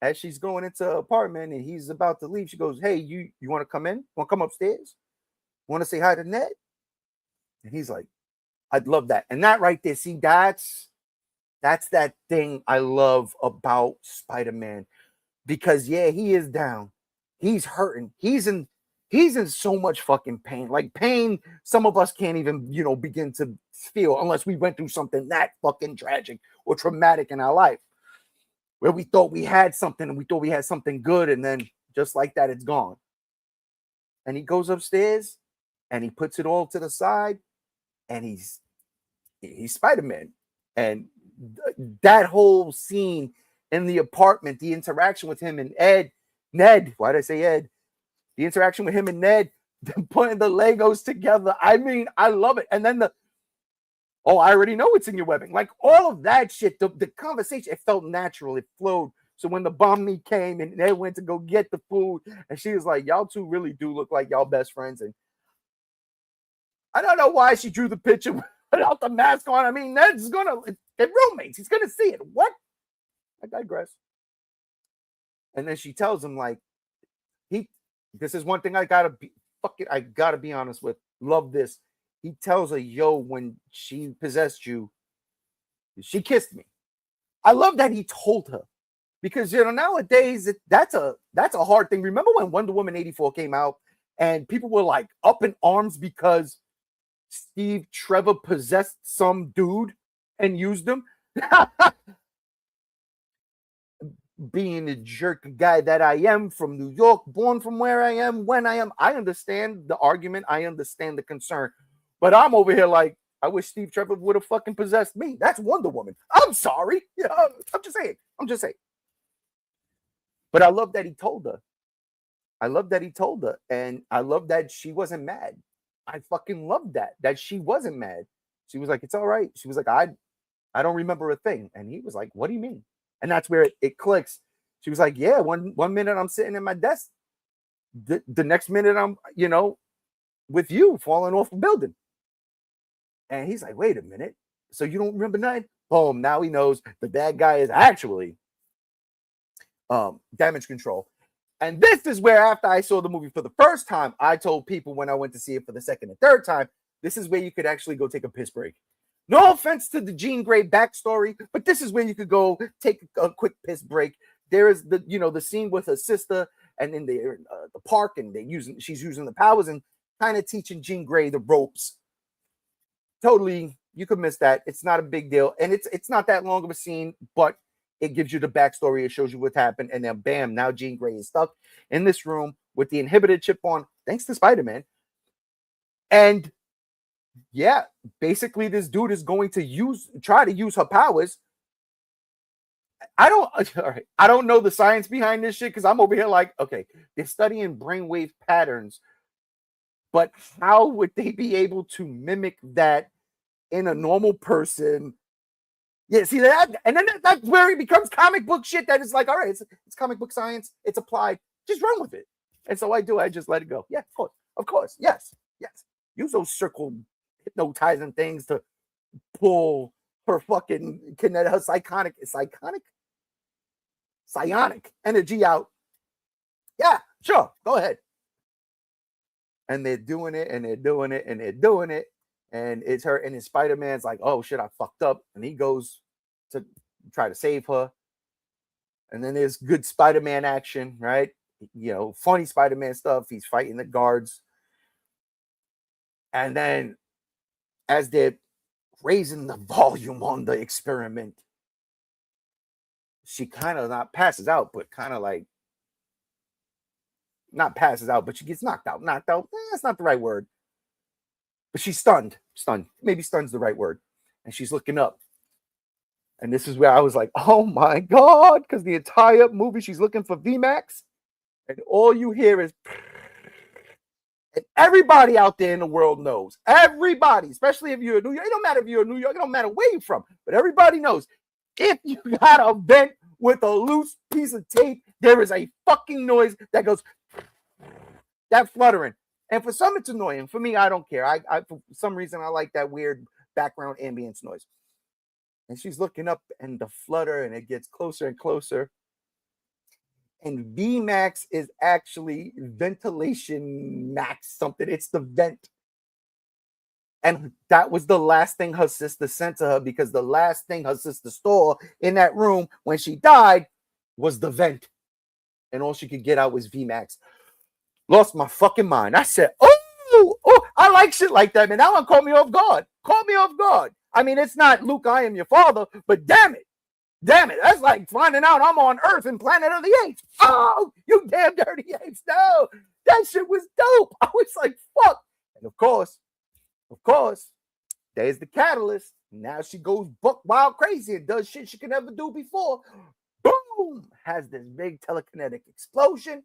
as she's going into the apartment and he's about to leave, she goes, hey, you want to come in? Want to come upstairs? Want to say hi to Ned? And he's like, I'd love that. And that right there, see, that's that thing I love about Spider-Man. Because, yeah, he is down. He's hurting. He's in so much fucking pain. Like pain, some of us can't even, begin to feel unless we went through something that fucking tragic or traumatic in our life. Where we thought we had something and we thought we had something good, and then just like that, it's gone. And he goes upstairs and he puts it all to the side, and he's Spider-Man. And that whole scene in the apartment, the interaction with him and Ned, why did I say Ed? The interaction with him and Ned, putting the Legos together. I mean, I love it. And then I already know it's in your webbing. Like all of that shit, the conversation, it felt natural. It flowed. So when the bomb meat came and they went to go get the food, and she was like, y'all two really do look like y'all best friends. And I don't know why she drew the picture without the mask on. I mean, they're roommates. He's going to see it. What? I digress. And then she tells him, like, this is one thing I gotta be honest with. Love this. He tells her, yo, when she possessed you, she kissed me. I love that he told her. Because nowadays that's a hard thing. Remember when Wonder Woman 84 came out and people were like up in arms because Steve Trevor possessed some dude and used him? Being the jerk guy that I am from New York, born from where I am, when I am, I understand the argument. I understand the concern. But I'm over here like, I wish Steve Trevor would have fucking possessed me. That's Wonder Woman. I'm sorry. I'm just saying. But I love that he told her. And I love that she wasn't mad. I fucking love that she wasn't mad. She was like, it's all right. She was like, I don't remember a thing. And he was like, what do you mean? And that's where it clicks. She was like, yeah, one minute I'm sitting at my desk. The next minute I'm, with you falling off a building. And he's like, wait a minute. So you don't remember nothing? Boom. Now he knows the bad guy is actually Damage Control. And this is where, after I saw the movie for the first time, I told people when I went to see it for the second and third time, this is where you could actually go take a piss break. No offense to the Jean Grey backstory, but this is where you could go take a quick piss break. There is the scene with her sister, and in the park, and she's using the powers and kind of teaching Jean Grey the ropes. Totally, you could miss that. It's not a big deal, and it's not that long of a scene, but it gives you the backstory. It shows you what happened, and then bam, now Jean Grey is stuck in this room with the inhibited chip on, thanks to Spider-Man, and yeah, basically this dude is going to try to use her powers. I don't know the science behind this shit because I'm over here like, okay, they're studying brainwave patterns, but how would they be able to mimic that in a normal person? Yeah, see that? And then that's where it becomes comic book shit that is like, all right, it's comic book science, it's applied, just run with it. And so I just let it go. Yeah, of course, yes. Use those circle hypnotizing things to pull her fucking her psionic energy out. Yeah, sure, go ahead. And they're doing it, and they're doing it, and they're doing it, and it's her, and then Spider-Man's like, oh shit, I fucked up, and he goes to try to save her. And then there's good Spider-Man action, right? Funny Spider-Man stuff. He's fighting the guards. And then as they're raising the volume on the experiment, she kind of not passes out, but kind of like not passes out, but she gets knocked out. That's not the right word. But she's stunned. Maybe stun's the right word. And she's looking up. And this is where I was like, oh my God. Because the entire movie, she's looking for VMAX. And all you hear is... And everybody out there in the world knows. Everybody, especially if you're in New York. It don't matter if you're in New York. It don't matter where you're from. But everybody knows. If you got a vent with a loose piece of tape, there is a fucking noise that goes... That fluttering. And for some, it's annoying. For me, I don't care. I for some reason, I like that weird background ambience noise. And she's looking up and the flutter, and it gets closer and closer. And VMAX is actually ventilation max something. It's the vent. And that was the last thing her sister sent to her, because the last thing her sister saw in that room when she died was the vent. And all she could get out was VMAX. Lost my fucking mind. I said, oh, I like shit like that, man. That one caught me off guard. I mean, it's not Luke, I am your father, but damn it. That's like finding out I'm on Earth and Planet of the Apes. Oh, you damn dirty apes. No, that shit was dope. I was like, fuck. And of course, there's the catalyst. Now she goes buck wild crazy and does shit she could never do before. Boom! Has this big telekinetic explosion.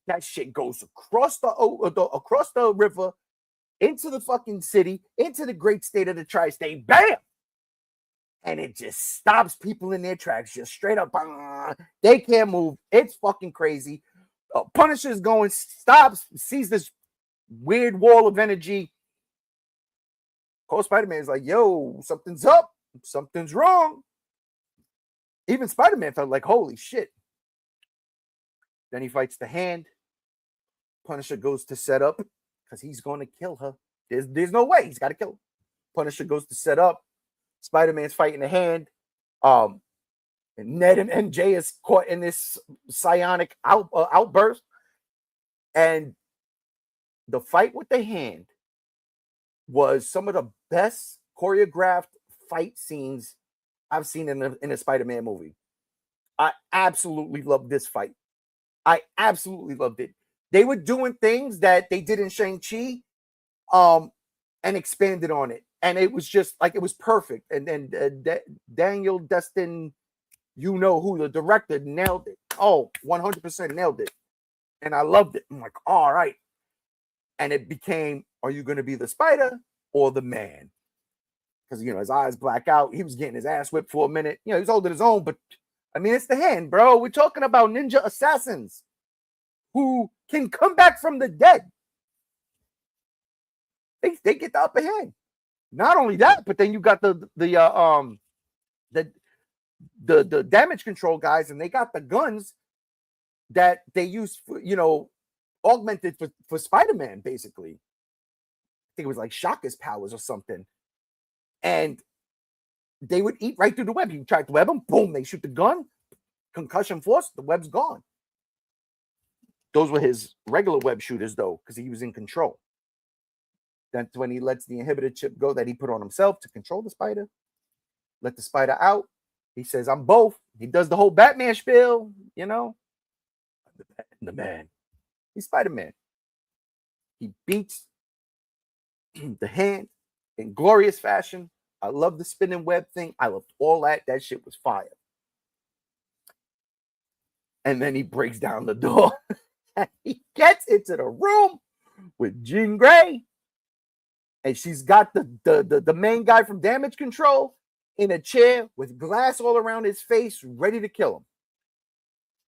That shit goes across the river, into the fucking city, into the great state of the tri-state. Bam! And it just stops people in their tracks, just straight up. They can't move. It's fucking crazy. Punisher's going, stops, sees this weird wall of energy. Of course, Spider-Man is like, yo, something's up. Something's wrong. Even Spider-Man felt like, holy shit. Then he fights the Hand. Punisher goes to set up because he's going to kill her. There's no way. He's got to kill her. Punisher goes to set up. Spider-Man's fighting the Hand. And Ned and MJ is caught in this psionic outburst. And the fight with the Hand was some of the best choreographed fight scenes I've seen in a Spider-Man movie. I absolutely loved this fight. I absolutely loved it. They were doing things that they did in Shang-Chi and expanded on it. And it was just like, it was perfect. And then Daniel Destin, you know who, the director, nailed it. Oh, 100% nailed it. And I loved it. I'm like, all right. And it became, are you going to be the Spider or the Man? Because, his eyes black out. He was getting his ass whipped for a minute. He was holding his own, but I mean, it's the Hand, bro. We're talking about ninja assassins who can come back from the dead. They get the upper hand. Not only that, but then you got the damage control guys, and they got the guns that they use for, augmented for Spider-Man, basically. I think it was like Shaka's powers or something. And they would eat right through the web. You try to web them, boom, they shoot the gun, concussion force, the web's gone. Those were his regular web shooters, though, because he was in control. That's when he lets the inhibitor chip go that he put on himself to control the spider. Let the spider out. He says, I'm both. He does the whole Batman spiel, The Man. He's Spider-Man. He beats the Hand in glorious fashion. I love the spinning web thing. I loved all that. That shit was fire. And then he breaks down the door. He gets into the room with Jean Grey. And she's got the main guy from Damage Control in a chair with glass all around his face, ready to kill him.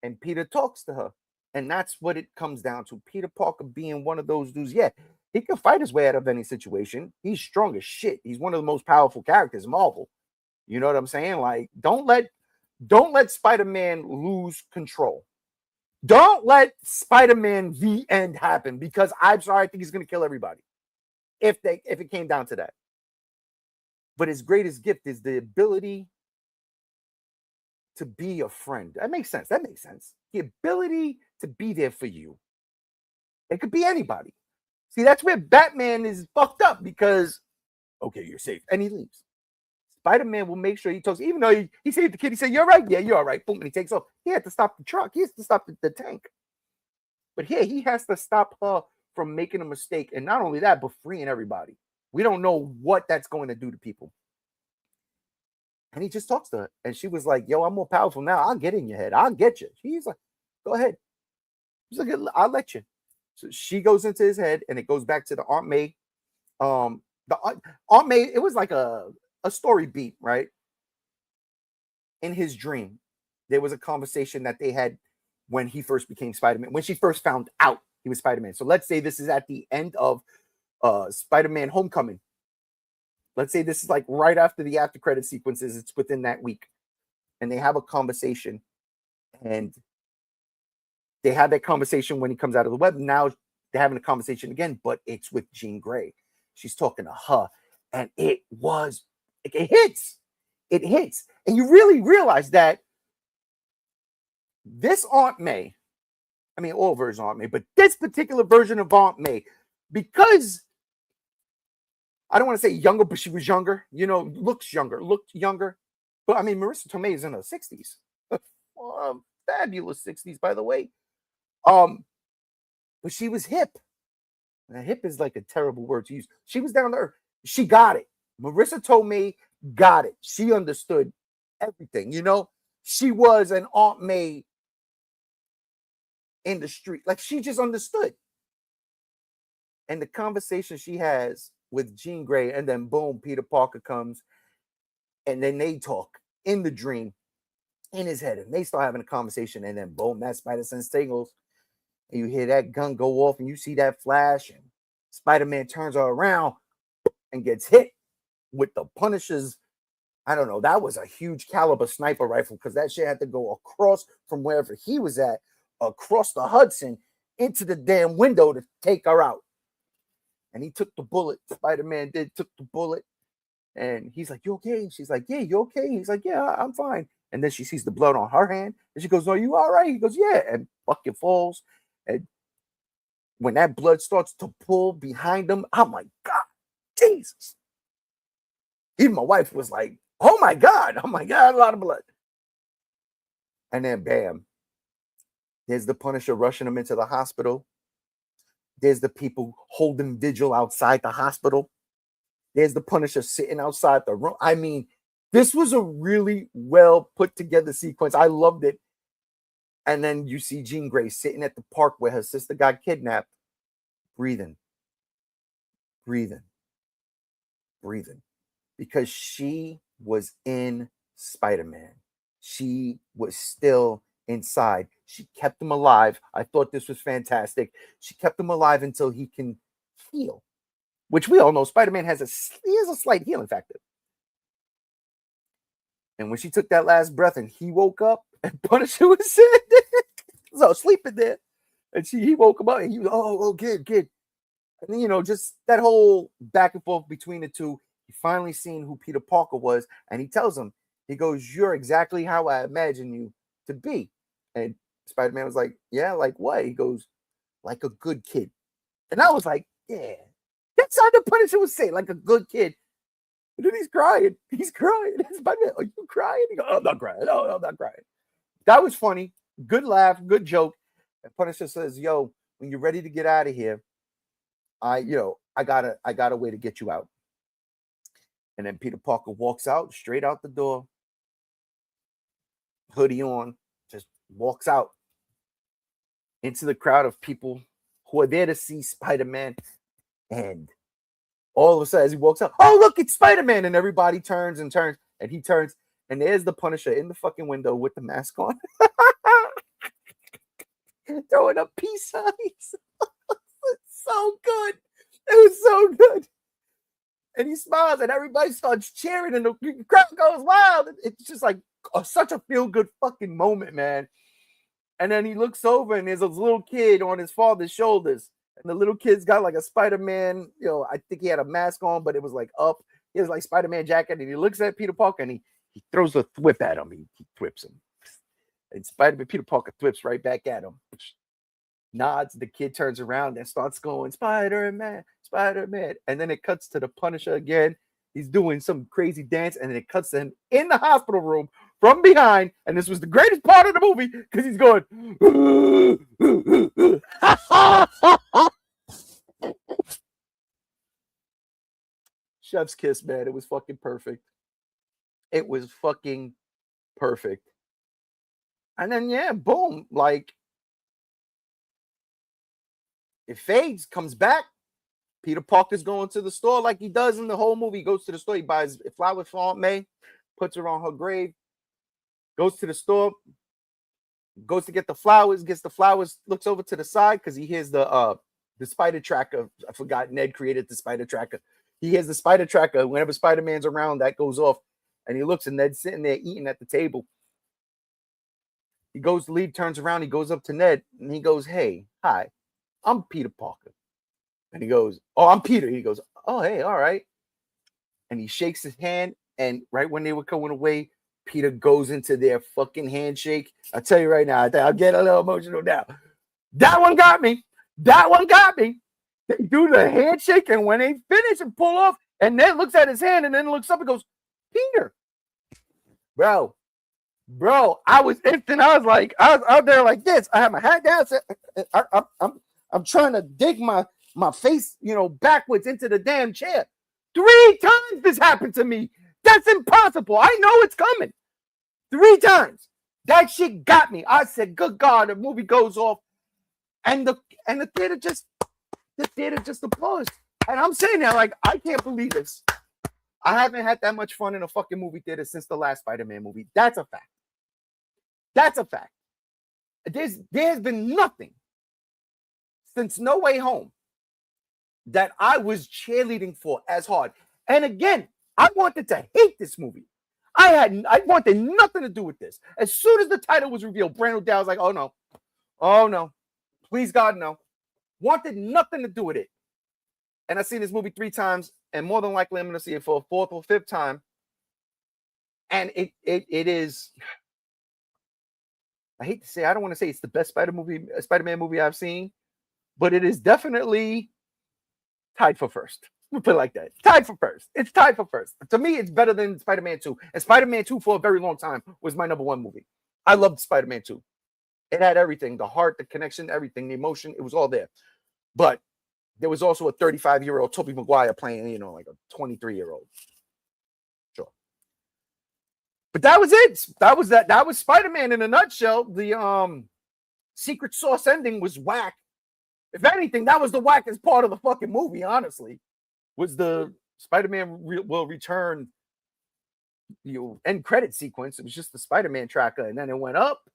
And Peter talks to her. And that's what it comes down to. Peter Parker being one of those dudes. Yeah, he can fight his way out of any situation. He's strong as shit. He's one of the most powerful characters in Marvel. You know what I'm saying? Like, don't let Spider-Man lose control. Don't let Spider-Man the end happen, because I'm sorry, I think he's going to kill everybody if it came down to that. But his greatest gift is the ability to be a friend. That makes sense. The ability to be there for you. It could be anybody. See, that's where Batman is fucked up, because Okay, you're safe. And he leaves. Spider-Man will make sure he talks, even though he saved the kid. He said, you're right. Yeah, you're all right. Boom. And he takes off. He had to stop the truck. He has to stop the tank. But here, he has to stop her from making a mistake. And not only that, but freeing everybody. We don't know what that's going to do to people. And he just talks to her. And she was like, yo, I'm more powerful now. I'll get in your head. I'll get you. He's like, go ahead. He's like, I'll let you. So she goes into his head, and it goes back to the Aunt May. The Aunt May, it was like a story beat, right? In his dream, there was a conversation that they had when he first became Spider-Man, when she first found out he was Spider-Man. So let's say this is at the end of Spider-Man Homecoming. Let's say this is like right after the after credit sequences. It's within that week. And they have a conversation. And they had that conversation when he comes out of the web. Now they're having a conversation again, but it's with Jean Grey. She's talking to her. And it hits. It hits. And you really realize that this Aunt May, I mean, all versions of Aunt May, but this particular version of Aunt May, because I don't want to say younger, but she was younger, looked younger. But I mean, Marissa Tomei is in her 60s. Fabulous 60s, by the way. But she was hip. Now, hip is like a terrible word to use. She was down to earth. She got it. Marissa Tomei got it. She understood everything. She was an Aunt May in the street. Like, she just understood. And the conversation she has with Jean Grey, and then boom, Peter Parker comes, and then they talk in the dream, in his head, and they start having a conversation, and then boom, that Spider-Sense tingles, and you hear that gun go off, and you see that flash, and Spider-Man turns her around and gets hit with the Punisher's, I don't know, that was a huge caliber sniper rifle, because that shit had to go across from wherever he was at, across the Hudson, into the damn window to take her out. And he took the bullet. Spider-Man took the bullet. And he's like, you okay? And she's like, yeah, you okay? He's like, yeah, I'm fine. And then she sees the blood on her hand. And she goes, no, you all right? He goes, yeah. And bucket falls. And when that blood starts to pull behind him, I'm like, God, Jesus. Even my wife was like, oh my God, a lot of blood. And then bam, there's the Punisher rushing him into the hospital. There's the people holding vigil outside the hospital. There's the Punisher sitting outside the room. I mean, this was a really well put together sequence. I loved it. And then you see Jean Grey sitting at the park where her sister got kidnapped, breathing. Because she was in Spider-Man. She was still inside. She kept him alive. I thought this was fantastic. She kept him alive until he can heal, which we all know Spider-Man has a slight healing factor. And when she took that last breath and he woke up, and Punisher was sitting there, so sleeping there, and he woke him up, and he was, kid. And then, just that whole back and forth between the two, he finally seen who Peter Parker was, and he tells him, he goes, you're exactly how I imagine you to be. And Spider-Man was like, yeah, like what? He goes, like a good kid. And I was like, yeah, that's how the Punisher was saying, like a good kid. And then he's crying. Spider-Man, are you crying? He goes, oh, I'm not crying. No, I'm not crying. That was funny. Good laugh, good joke. And Punisher says, yo, when you're ready to get out of here, I got a way to get you out. And then Peter Parker walks out, straight out the door, hoodie on, just walks out into the crowd of people who are there to see Spider-Man. And all of a sudden, as he walks out, oh, look, it's Spider-Man. And everybody turns, and he turns, and there's the Punisher in the fucking window with the mask on. Throwing up peace signs. It's so good. It was so good. And he smiles, and everybody starts cheering, and the crowd goes wild. It's just like such a feel-good fucking moment, man. And then he looks over, and there's a little kid on his father's shoulders. And the little kid's got like a Spider-Man, I think he had a mask on, but it was like up. He has like Spider-Man jacket, and he looks at Peter Parker, and he throws a thwip at him. He thwips him. And Peter Parker thwips right back at him. Nods, the kid turns around and starts going, Spider-Man. And then it cuts to the Punisher again, He's doing some crazy dance, and then it cuts to him in the hospital room from behind. And this was the greatest part of the movie because he's going. Chef's kiss, man. It was fucking perfect. It was fucking perfect. And then, yeah, boom. Like, it fades, comes back. Peter Parker's going to the store like he does in the whole movie. He goes to the store. He buys flowers for Aunt May, puts her on her grave, goes to the store, goes to get the flowers, gets the flowers, looks over to the side because he hears the spider tracker. I forgot Ned created the spider tracker. He hears the spider tracker. Whenever Spider-Man's around, that goes off. And he looks, and Ned's sitting there eating at the table. He goes to leave, turns around, he goes up to Ned, and he goes, "Hey, hi, I'm Peter Parker." And he goes, "Oh, I'm Peter." He goes, "Oh, hey, all right." And he shakes his hand, and right when they were going away, Peter goes into their fucking handshake. I'll tell you right now, I'll get a little emotional now. That one got me. That one got me. They do the handshake, and when they finish and pull off, and Ned looks at his hand and then looks up and goes, "Peter." Bro, I was instant. I was out there like this. I had my hat down. I'm trying to dig my face, backwards into the damn chair. 3 times this happened to me. That's impossible. I know it's coming. 3 times. That shit got me. I said, "Good God!" The movie goes off, and the theater just applauds. And I'm saying that like, I can't believe this. I haven't had that much fun in a fucking movie theater since the last Spider-Man movie. That's a fact. That's a fact. There's been nothing since No Way Home that I was cheerleading for as hard. And again, I wanted to hate this movie. I wanted nothing to do with this. As soon as the title was revealed, Brandon Dow was like, "Oh no, please God, no." Wanted nothing to do with it. And I've seen this movie 3 times, and more than likely I'm going to see it for a 4th or 5th time. And it is, I hate to say, I don't want to say it's the best Spider-Man movie I've seen, but it is definitely tied for first. We'll put it like that. Tied for first. It's tied for first. To me, it's better than Spider-Man 2. And Spider-Man 2 for a very long time was my #1 movie. I loved Spider-Man 2. It had everything, the heart, the connection, everything, the emotion. It was all there. But there was also a 35-year-old Tobey Maguire playing, like a 23-year-old. Sure. But that was it. That was Spider-Man in a nutshell. The secret sauce ending was whack. If anything, that was the wackest part of the fucking movie, honestly. Was the Spider-Man will return end credit sequence. It was just the Spider-Man tracker. And then it went up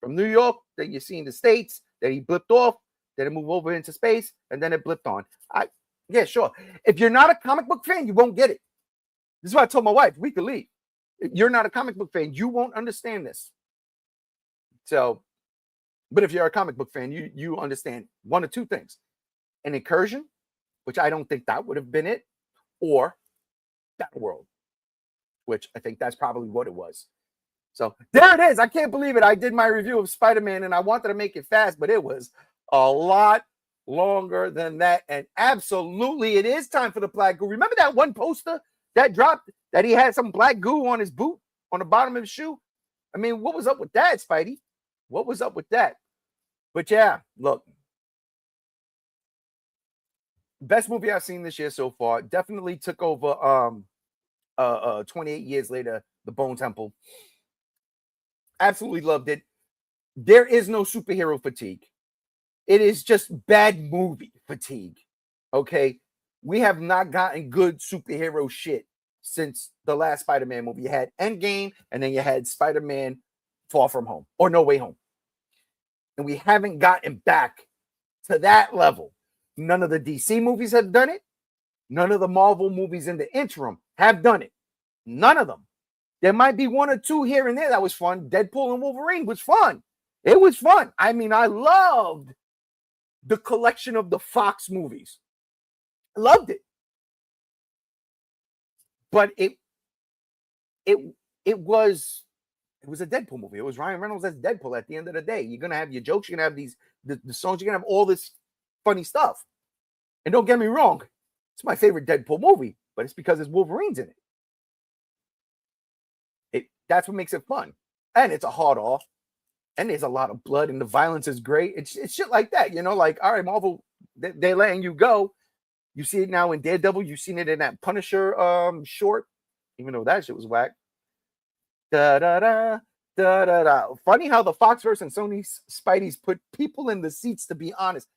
from New York, then you see in the States, then he blipped off, then it moved over into space, and then it blipped on. Yeah, sure. If you're not a comic book fan, you won't get it. This is what I told my wife. We could leave. If you're not a comic book fan, you won't understand this. So, but if you're a comic book fan, you understand one of 2 things. An incursion, which I don't think that would have been it, or that world, which I think that's probably what it was. So there it is. I can't believe it. I did my review of Spider-Man, and I wanted to make it fast, but it was a lot longer than that. And absolutely, it is time for the black goo. Remember that one poster that dropped that he had some black goo on his boot, on the bottom of his shoe? I mean, what was up with that, Spidey? What was up with that? But yeah, look. Best movie I've seen this year so far. Definitely took over 28 years later, The Bone Temple. Absolutely loved it. There is no superhero fatigue. It is just bad movie fatigue. Okay. We have not gotten good superhero shit since the last Spider-Man movie. You had Endgame, and then you had Spider-Man Far From Home or No Way Home. And we haven't gotten back to that level. None of the DC movies have done it. None of the Marvel movies in the interim have done it. None of them. There might be 1 or 2 here and there that was fun. Deadpool and Wolverine was fun. It was fun. I mean, I loved the collection of the Fox movies. I loved it. But it was a Deadpool movie. It was Ryan Reynolds as Deadpool at the end of the day. You're going to have your jokes. You're going to have the songs. You're going to have all this funny stuff. And don't get me wrong. It's my favorite Deadpool movie. but it's because it's Wolverines in it. That's what makes it fun. And it's a hard off. And there's a lot of blood and the violence is great. It's shit like that, like, all right, Marvel, they're letting you go. You see it now in Daredevil. You've seen it in that Punisher short, even though that shit was whack. Da da da da da da. Funny how the Foxverse and Sony's Spideys put people in the seats, to be honest.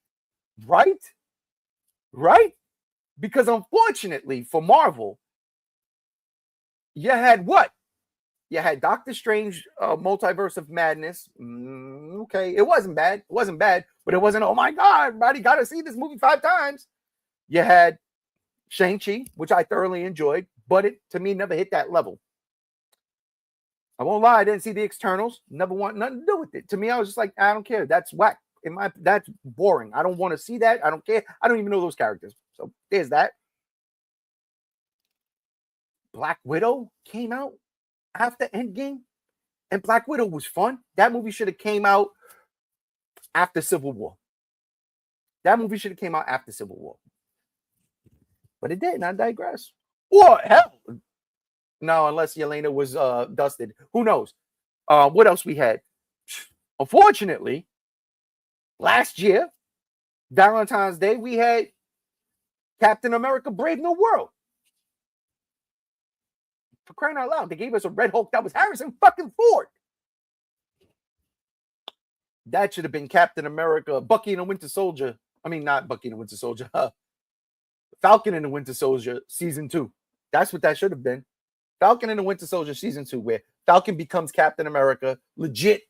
Right? Because unfortunately for Marvel, you had what? You had Doctor Strange, Multiverse of Madness. Okay, it wasn't bad. But it wasn't, oh my God, everybody got to see this movie 5 times. You had Shang-Chi, which I thoroughly enjoyed, but it, to me, never hit that level. I won't lie, I didn't see the externals. Never want nothing to do with it. To me, I was just like, I don't care. That's whack. That's boring. I don't want to see that. I don't care. I don't even know those characters. So there's that. Black Widow came out after Endgame, and Black Widow was fun. That movie should have came out after Civil War. But it didn't. I digress. Or hell, no, unless Yelena was dusted. Who knows? What else we had? Unfortunately, last year, Valentine's Day, we had Captain America: Brave New World. For crying out loud, they gave us a Red Hulk that was Harrison fucking Ford. That should have been Captain America, Bucky and the Winter Soldier. I mean, not Bucky and the Winter Soldier. Falcon and the Winter Soldier season 2. That's what that should have been. Falcon and the Winter Soldier season 2, where Falcon becomes Captain America. Legit.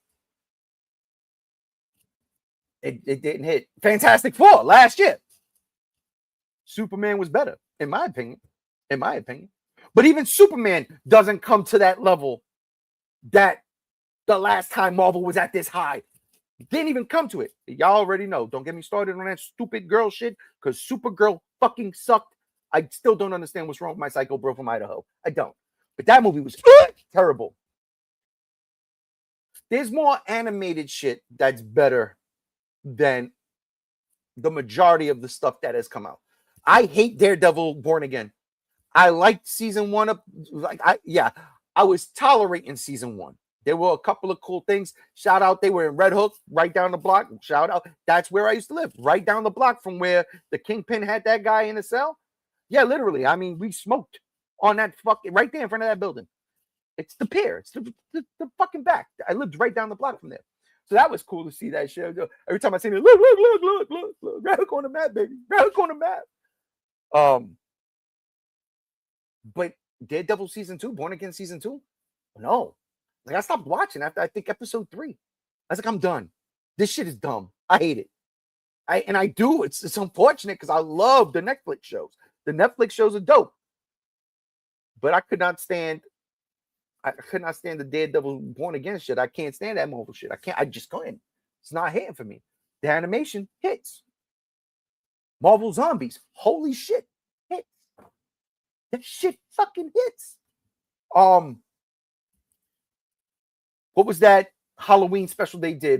It didn't hit. Fantastic Four last year. Superman was better, in my opinion. But even Superman doesn't come to that level that the last time Marvel was at this high. Didn't even come to it. Y'all already know. Don't get me started on that stupid girl shit, because Supergirl fucking sucked. I still don't understand what's wrong with my psycho bro from Idaho. I don't. But that movie was terrible. There's more animated shit that's better than the majority of the stuff that has come out. I hate Daredevil Born Again. I liked season 1 of I was tolerating season 1. There were a couple of cool things. Shout out, they were in Red Hook, right down the block. Shout out, that's where I used to live, right down the block from where the Kingpin had that guy in the cell. Yeah, literally. I mean, we smoked on that fucking right there in front of that building. It's the pier. It's the fucking back. I lived right down the block from there. So that was cool to see that shit. Every time I seen it, look. Red Hook on the map, baby. Red Hook on the map. But Daredevil season 2, Born Again season 2, no. Like, I stopped watching after, I think, episode 3. I was like, I'm done. This shit is dumb. I hate it. I do. It's unfortunate because I love the Netflix shows. The Netflix shows are dope. But I could not stand the Daredevil Born Again shit. I can't stand that Marvel shit. I just couldn't. It's not hitting for me. The animation hits. Marvel Zombies, holy shit, hits. That shit fucking hits. What was that Halloween special they did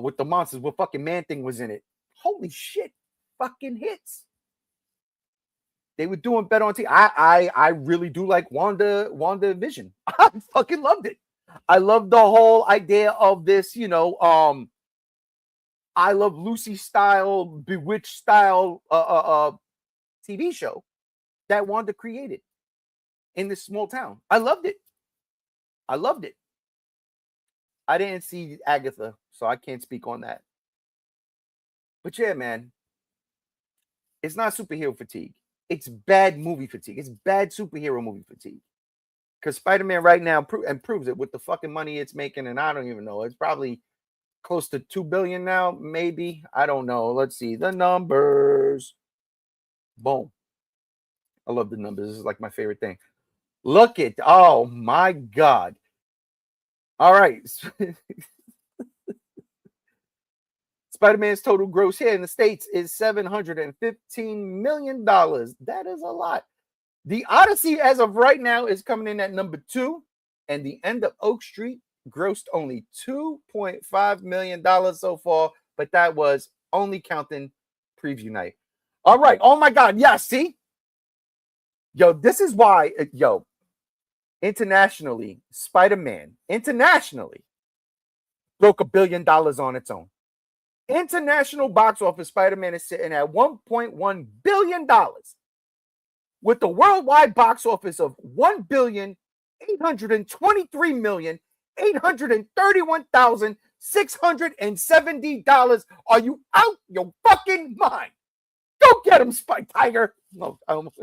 with the monsters where fucking Man-Thing was in it? Holy shit, fucking hits. They were doing better on TV. I really do like WandaVision. I fucking loved it. I love the whole idea of this, I Love Lucy style, Bewitched style TV show that Wanda created in this small town. I loved it. I didn't see Agatha, so I can't speak on that. But yeah, man, it's not superhero fatigue. It's bad movie fatigue. It's bad superhero movie fatigue. Because Spider-Man right now proves it with the fucking money it's making, and I don't even know. It's probably close to $2 billion now, maybe. I don't know. Let's see the numbers. Boom. I love the numbers. This is like my favorite thing. Look at, oh my God. All right. Spider-Man's total gross here in the States is $715 million. That is a lot. The Odyssey, as of right now, is coming in at number 2, and The End of Oak Street grossed only $2.5 million so far, but that was only counting preview night. All right. Oh my God. Yeah, see? Yo, this is why, internationally, Spider-Man internationally broke $1 billion on its own. International box office, Spider-Man is sitting at $1.1 billion with the worldwide box office of $1,823,831,670. Are you out your fucking mind? Go get him, Spike Tiger. No, I almost.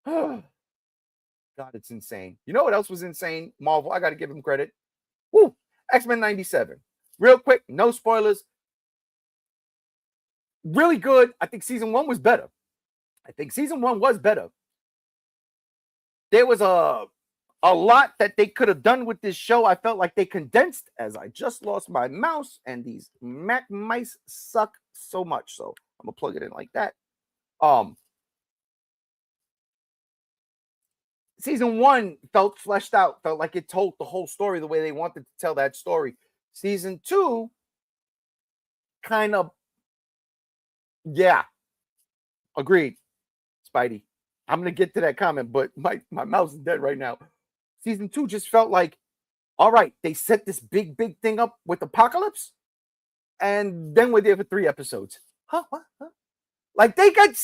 God, it's insane. You know what else was insane? Marvel, I got to give him credit. Woo, X-Men 97. Real quick, no spoilers. Really good. I think season 1 was better. There was a lot that they could have done with this show. I felt like they condensed, as I just lost my mouse, and these Mac mice suck so much. So I'm gonna plug it in like that. Season 1 felt fleshed out, felt like it told the whole story the way they wanted to tell that story. Season 2 kind of, yeah, agreed, Spidey. I'm going to get to that comment, but my mouse is dead right now. Season 2 just felt like, all right, they set this big thing up with Apocalypse, and then we're there for 3 episodes. Huh? Like, they got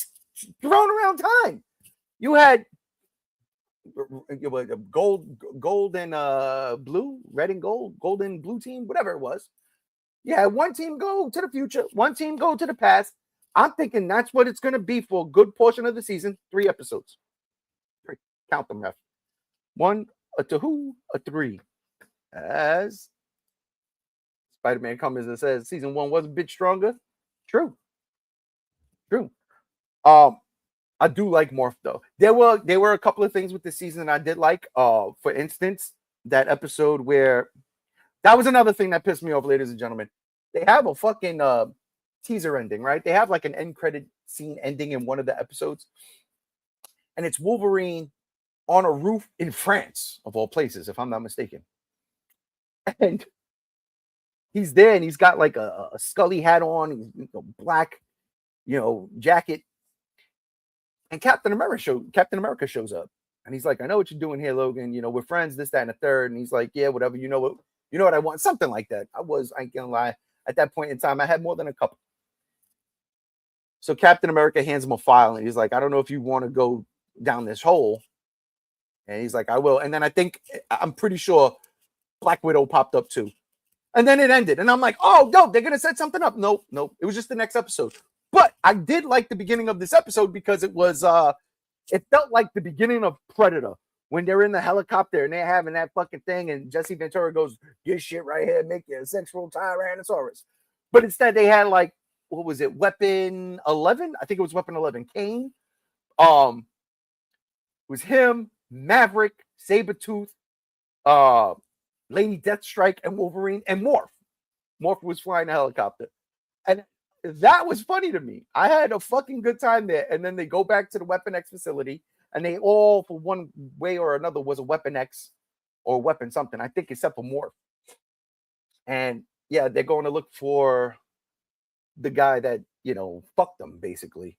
thrown around time. You had gold and blue, red and gold and blue team, whatever it was. Yeah, one team go to the future, one team go to the past. I'm thinking that's what it's going to be for a good portion of the season. 3 episodes. 3. Count them, ref. 1, a 2, a 3. As Spider-Man comes and says season 1 was a bit stronger. True. I do like Morph though. There were a couple of things with the season I did like. For instance, that episode where that was another thing that pissed me off, ladies and gentlemen. They have a fucking teaser ending, right? They have like an end credit scene ending in one of the episodes, and it's Wolverine on a roof in France, of all places, if I'm not mistaken. And he's there, and he's got like a Scully hat on, black, jacket. And Captain America shows up, and he's like, "I know what you're doing here, Logan. We're friends, this, that, and the third." And he's like, "Yeah, whatever. You know what I want." Something like that. I ain't gonna lie. At that point in time, I had more than a couple. So Captain America hands him a file, and he's like, "I don't know if you want to go down this hole." And he's like, "I will." And then I'm pretty sure Black Widow popped up too. And then it ended, and I'm like, "Oh, no, they're gonna set something up." Nope. It was just the next episode. But I did like the beginning of this episode because it was it felt like the beginning of Predator when they're in the helicopter and they're having that fucking thing, and Jesse Ventura goes, "Get shit right here, make you a sexual Tyrannosaurus." But instead they had like, what was it, Weapon 11? I think it was Weapon 11. Kane. It was him, Maverick, Sabretooth, Lady Deathstrike, and Wolverine, and Morph. Morph was flying a helicopter. And that was funny to me. I had a fucking good time there. And then they go back to the Weapon X facility, and they all, for one way or another, was a Weapon X or Weapon something, I think, except for Morph. And yeah, they're going to look for the guy that, fucked them, basically.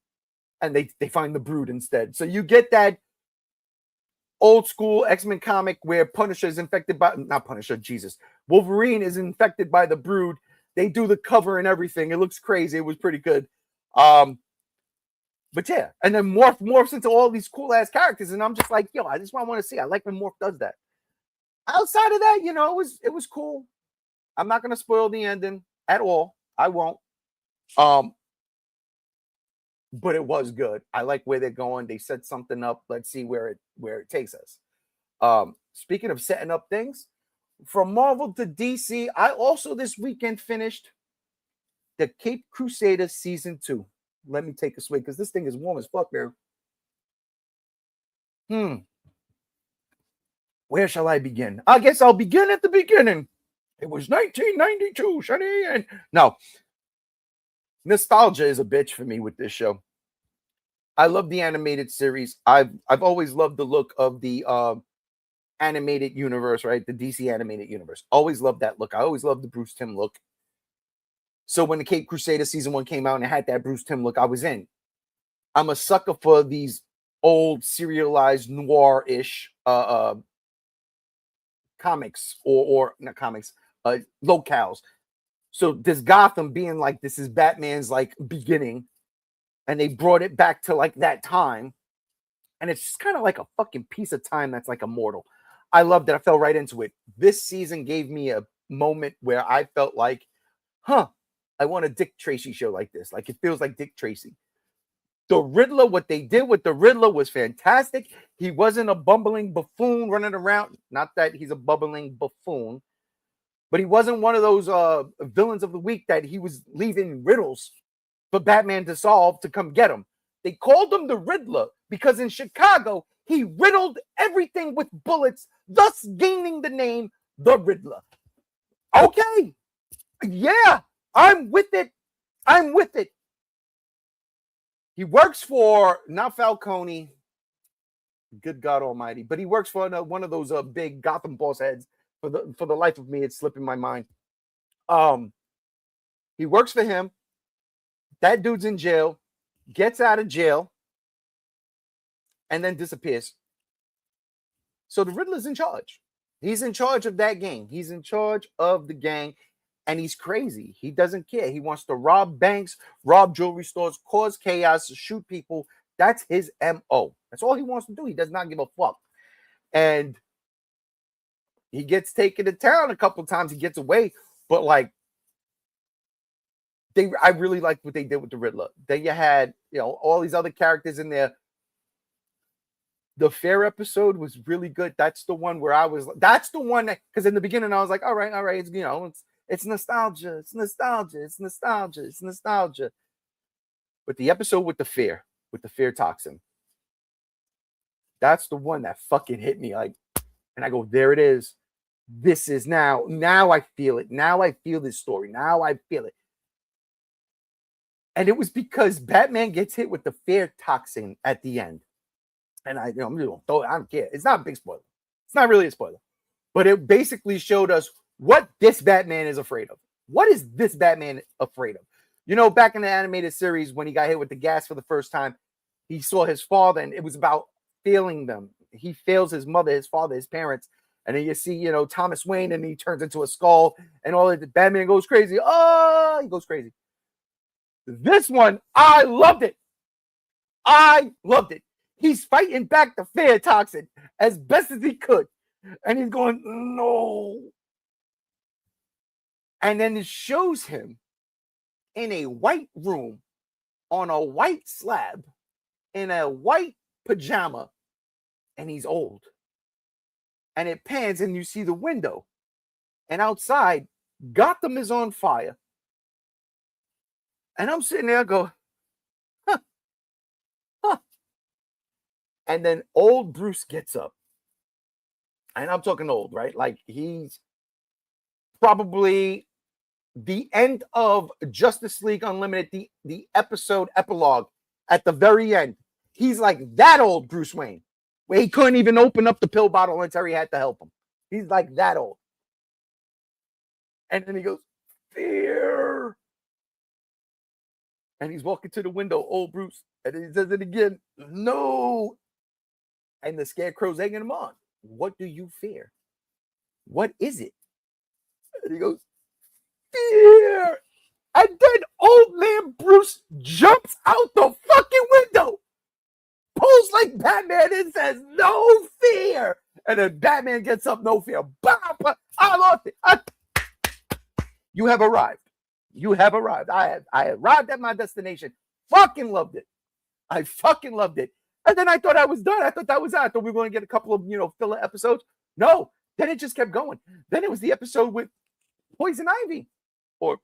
And they find the Brood instead. So you get that old school X-Men comic where Punisher is infected by, not Punisher, Jesus. Wolverine is infected by the Brood. They do the cover and everything. It looks crazy. It was pretty good. But yeah, and then morphs into all these cool ass characters, and I'm just like, I just want to see. I like when Morph does that. Outside of that, it was cool. I'm not gonna spoil the ending at all. I won't. But it was good. I like where they're going. They set something up. Let's see where it takes us. Speaking of setting up things, from Marvel to DC, I also this weekend finished the Cape Crusader Season 2. Let me take a swig because this thing is warm as fuck there. Where shall I begin? I guess I'll begin at the beginning. It was 1992, Shani. And no, nostalgia is a bitch for me with this show. I love the animated series. I've always loved the look of the animated universe, right? The DC animated universe. Always loved that look. I always loved the Bruce Timm look. So when the Cape Crusader Season 1 came out and it had that Bruce Timm look, I was in. I'm a sucker for these old serialized noir-ish comics or not comics, locales. So this Gotham being like this is Batman's like beginning, and they brought it back to like that time, and it's just kind of like a fucking piece of time that's like immortal. I loved it. I fell right into it. This season gave me a moment where I felt like, I want a Dick Tracy show like this. Like it feels like Dick Tracy. The Riddler, what they did with the Riddler was fantastic. He wasn't a bumbling buffoon running around. Not that he's a bumbling buffoon, but he wasn't one of those villains of the week that he was leaving riddles for Batman to solve to come get him. They called him the Riddler because in Chicago, he riddled everything with bullets, thus gaining the name the Riddler. Okay. Yeah, I'm with it. I'm with it. He works for, not Falcone, good God almighty, but he works for one of those big Gotham boss heads. For the life of me, it's slipping my mind. He works for him. That dude's in jail, gets out of jail, and then disappears. So the Riddler's in charge. He's in charge of that gang. He's in charge of the gang, and he's crazy. He doesn't care. He wants to rob banks, rob jewelry stores, cause chaos, shoot people. That's his MO. That's all he wants to do. He does not give a fuck. And he gets taken to town a couple times. He gets away, but like I really liked what they did with the Riddler. Then you had, all these other characters in there. The Fair episode was really good. That's the one where that's the one that, because in the beginning I was like, all right, it's nostalgia, it's nostalgia, it's nostalgia, it's nostalgia. But the episode with the fear toxin, that's the one that fucking hit me like, and I go, there it is. This is now I feel it. Now I feel this story. Now I feel it. And it was because Batman gets hit with the fear toxin at the end. And I don't care. It's not a big spoiler. It's not really a spoiler. But it basically showed us what this Batman is afraid of. What is this Batman afraid of? Back in the animated series, when he got hit with the gas for the first time, he saw his father, and it was about failing them. He fails his mother, his father, his parents. And then you see, Thomas Wayne, and he turns into a skull, and all that. Batman goes crazy. Oh, he goes crazy. This one, I loved it. I loved it. He's fighting back the fear toxin as best as he could. And he's going, no. And then it shows him in a white room on a white slab in a white pajama. And he's old. And it pans and you see the window. And outside, Gotham is on fire. And I'm sitting there, I go, huh. And then old Bruce gets up. And I'm talking old, right? Like he's probably the end of Justice League Unlimited, the episode epilogue at the very end. He's like that old Bruce Wayne, where he couldn't even open up the pill bottle until he had to help him. He's like that old. And then he goes, fear. And he's walking to the window, old Bruce. And then he says it again, no. And the Scarecrow's egging him on. What do you fear? What is it? And he goes, fear. And then old man Bruce jumps out the fucking window, pulls like Batman and says, no fear. And then Batman gets up, no fear. Bah, bah. I lost it. You have arrived. You have arrived. I arrived at my destination. Fucking loved it. I fucking loved it. And then I thought I was done. I thought that was it. I thought we were going to get a couple of, filler episodes. No. Then it just kept going. Then it was the episode with Poison Ivy. Or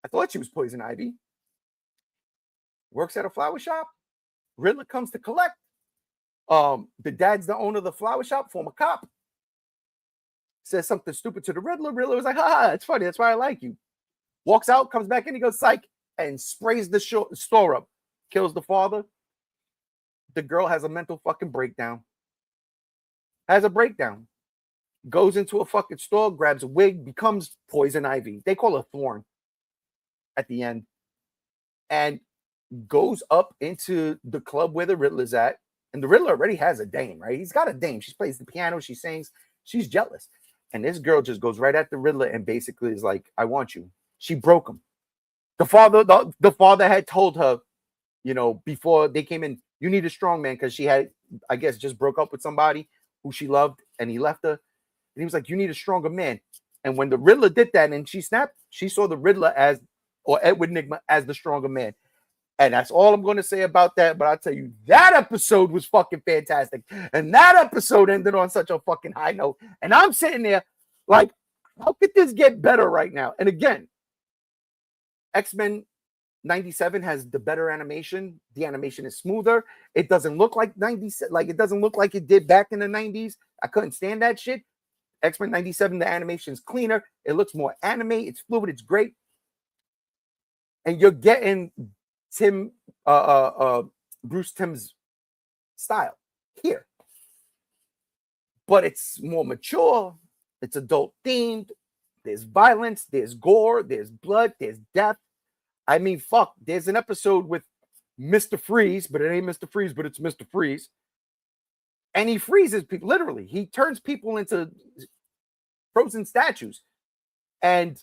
I thought she was Poison Ivy. Works at a flower shop. Riddler comes to collect. The dad's the owner of the flower shop, former cop. Says something stupid to the Riddler. Riddler was like, ha, it's funny. That's why I like you. Walks out, comes back in, he goes, psych, and sprays the store up. Kills the father. The girl has a mental fucking breakdown. Has a breakdown. Goes into a fucking store, grabs a wig, becomes Poison Ivy. They call her Thorn at the end. And goes up into the club where the Riddler's at. And the Riddler already has a dame, right? He's got a dame. She plays the piano. She sings. She's jealous. And this girl just goes right at the Riddler and basically is like, I want you. She broke him. The father had told her, you know, before they came in, you need a strong man, because she had, I guess, just broke up with somebody who she loved and he left her. And he was like, you need a stronger man. And when the Riddler did that and she snapped, she saw the Riddler as, or Edward Nygma as the stronger man. And that's all I'm going to say about that. But I'll tell you, that episode was fucking fantastic. And that episode ended on such a fucking high note. And I'm sitting there like, how could this get better right now? And again, X-Men 97 has the better animation. The animation is smoother. It doesn't look like 90, like it doesn't look like it did back in the 90s. I couldn't stand that shit. X-Men 97, the animation is cleaner. It looks more anime. It's fluid. It's great. And you're getting Bruce Timm's style here. But it's more mature. It's adult themed. There's violence. There's gore. There's blood. There's death. I mean, fuck. There's an episode with Mr. Freeze, but it ain't Mr. Freeze, but it's Mr. Freeze. And he freezes people, literally. He turns people into frozen statues. And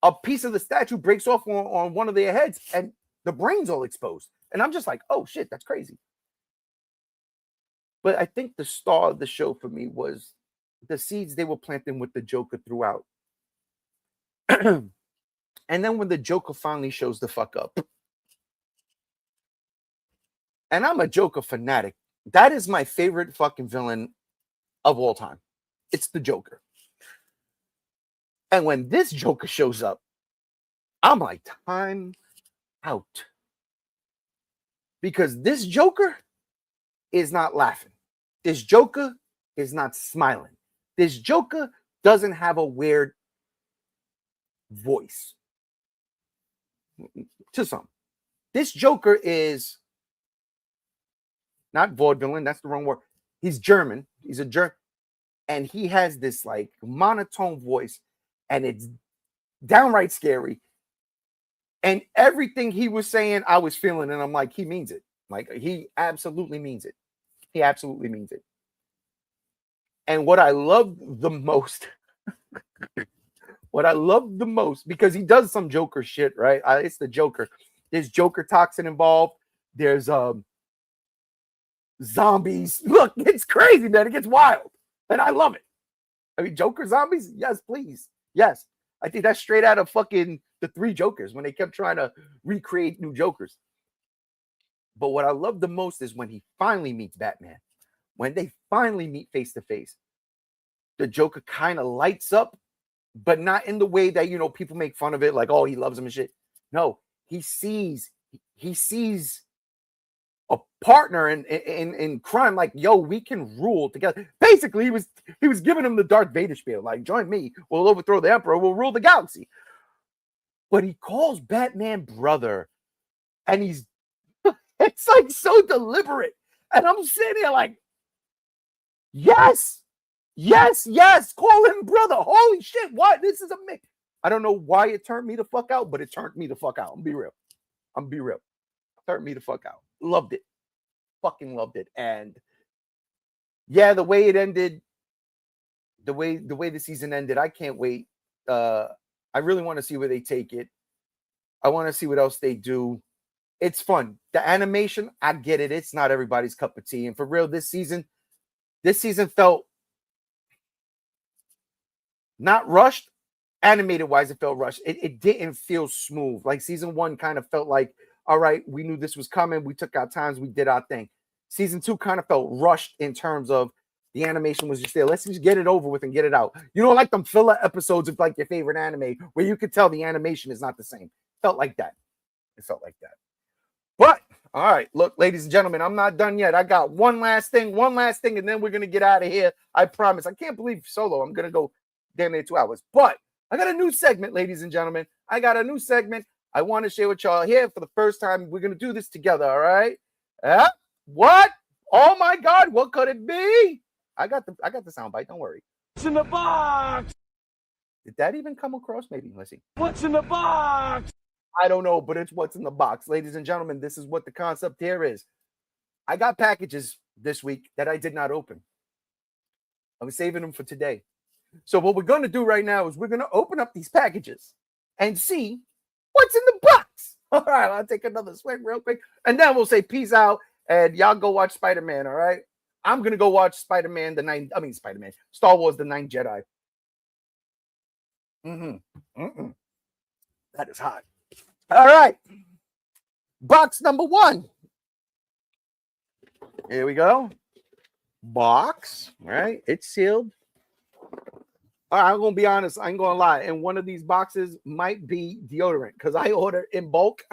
a piece of the statue breaks off on one of their heads, and the brain's all exposed. And I'm just like, oh, shit, that's crazy. But I think the star of the show for me was the seeds they were planting with the Joker throughout. And then when the Joker finally shows the fuck up. And I'm a Joker fanatic. That is my favorite fucking villain of all time. It's the Joker. And when this Joker shows up, I'm like, time out. Because this Joker is not laughing. This Joker is not smiling. This Joker doesn't have a weird voice. To some. This Joker is not vaudevillain. That's the wrong word. He's German. He's a German. And he has this like monotone voice. And it's downright scary. And everything he was saying, I was feeling. And I'm like, he means it. Like, he absolutely means it. He absolutely means it. And what I love the most, because he does some Joker shit, right? It's the Joker. There's Joker toxin involved. There's zombies. Look, it's crazy, man. It gets wild. And I love it. I mean, Joker zombies? Yes, please. Yes. I think that's straight out of fucking the Three Jokers when they kept trying to recreate new Jokers. But what I love the most is when he finally meets Batman. When they finally meet face to face, the Joker kind of lights up, but not in the way that, you know, people make fun of it, like, oh, he loves him and shit. No, he sees a partner in crime, like, yo, we can rule together. Basically, he was giving him the Darth Vader spiel, like, join me, we'll overthrow the Emperor, we'll rule the galaxy. But he calls Batman brother, and it's like so deliberate. And I'm sitting there like, yes, call him brother. Holy shit, what? This is amazing. I don't know why it turned me the fuck out, but it turned me the fuck out. I'm be real. Turned me the fuck out. Loved it. Fucking loved it. And yeah, the way it ended, the way the season ended, I can't wait. I really want to see where they take it. I want to see what else they do. It's fun. The animation, I get it. It's not everybody's cup of tea. And for real, this season felt not rushed. Animated wise, it felt rushed. It didn't feel smooth. Like season 1 kind of felt like, all right, we knew this was coming. We took our times. We did our thing. Season 2 kind of felt rushed in terms of the animation was just there. Let's just get it over with and get it out. You know, like them filler episodes of like your favorite anime where you could tell the animation is not the same. Felt like that. It felt like that. But, all right, look, ladies and gentlemen, I'm not done yet. I got one last thing, and then we're going to get out of here. I promise. I can't believe solo. I'm going to go damn near 2 hours. But I got a new segment, ladies and gentlemen. I want to share with y'all here for the first time. We're going to do this together, all right? What? Oh, my God. What could it be? I got the soundbite. Don't worry. What's in the box? Did that even come across? Maybe. Let's see. What's in the box? I don't know, but it's what's in the box. Ladies and gentlemen, this is what the concept here is. I got packages this week that I did not open. I'm saving them for today. So what we're going to do right now is we're going to open up these packages and see what's in the box. All right, I'll take another swig real quick, and then we'll say peace out, and y'all go watch Spider-Man, all right? I'm going to go watch Spider-Man, Star Wars, The Ninth Jedi. That is hot. All right. Box number 1. Here we go. Box, right? It's sealed. All right, I'm going to be honest. I ain't going to lie. And one of these boxes might be deodorant because I ordered in bulk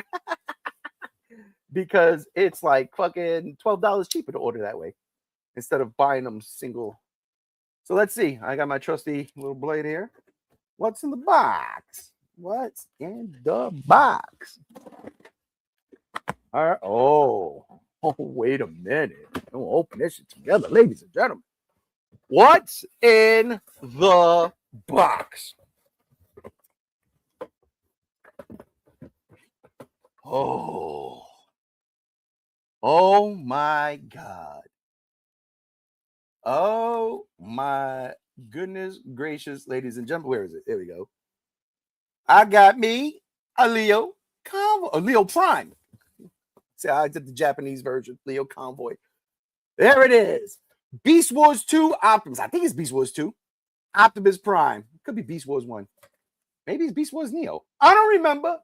because it's like fucking $12 cheaper to order that way instead of buying them single. So let's see. I got my trusty little blade here. What's in the box? What's in the box? All right. Oh, wait a minute. We'll open this shit together, ladies and gentlemen. What's in the box? Oh my God. Oh my goodness gracious, ladies and gentlemen. Where is it? There we go. I got me a Leo Convoy, a Leo Prime. See, I did the Japanese version, Leo Convoy. There it is. Beast Wars 2 Optimus. I think it's Beast Wars 2. Optimus Prime. Could be Beast Wars 1. Maybe it's Beast Wars Neo. I don't remember.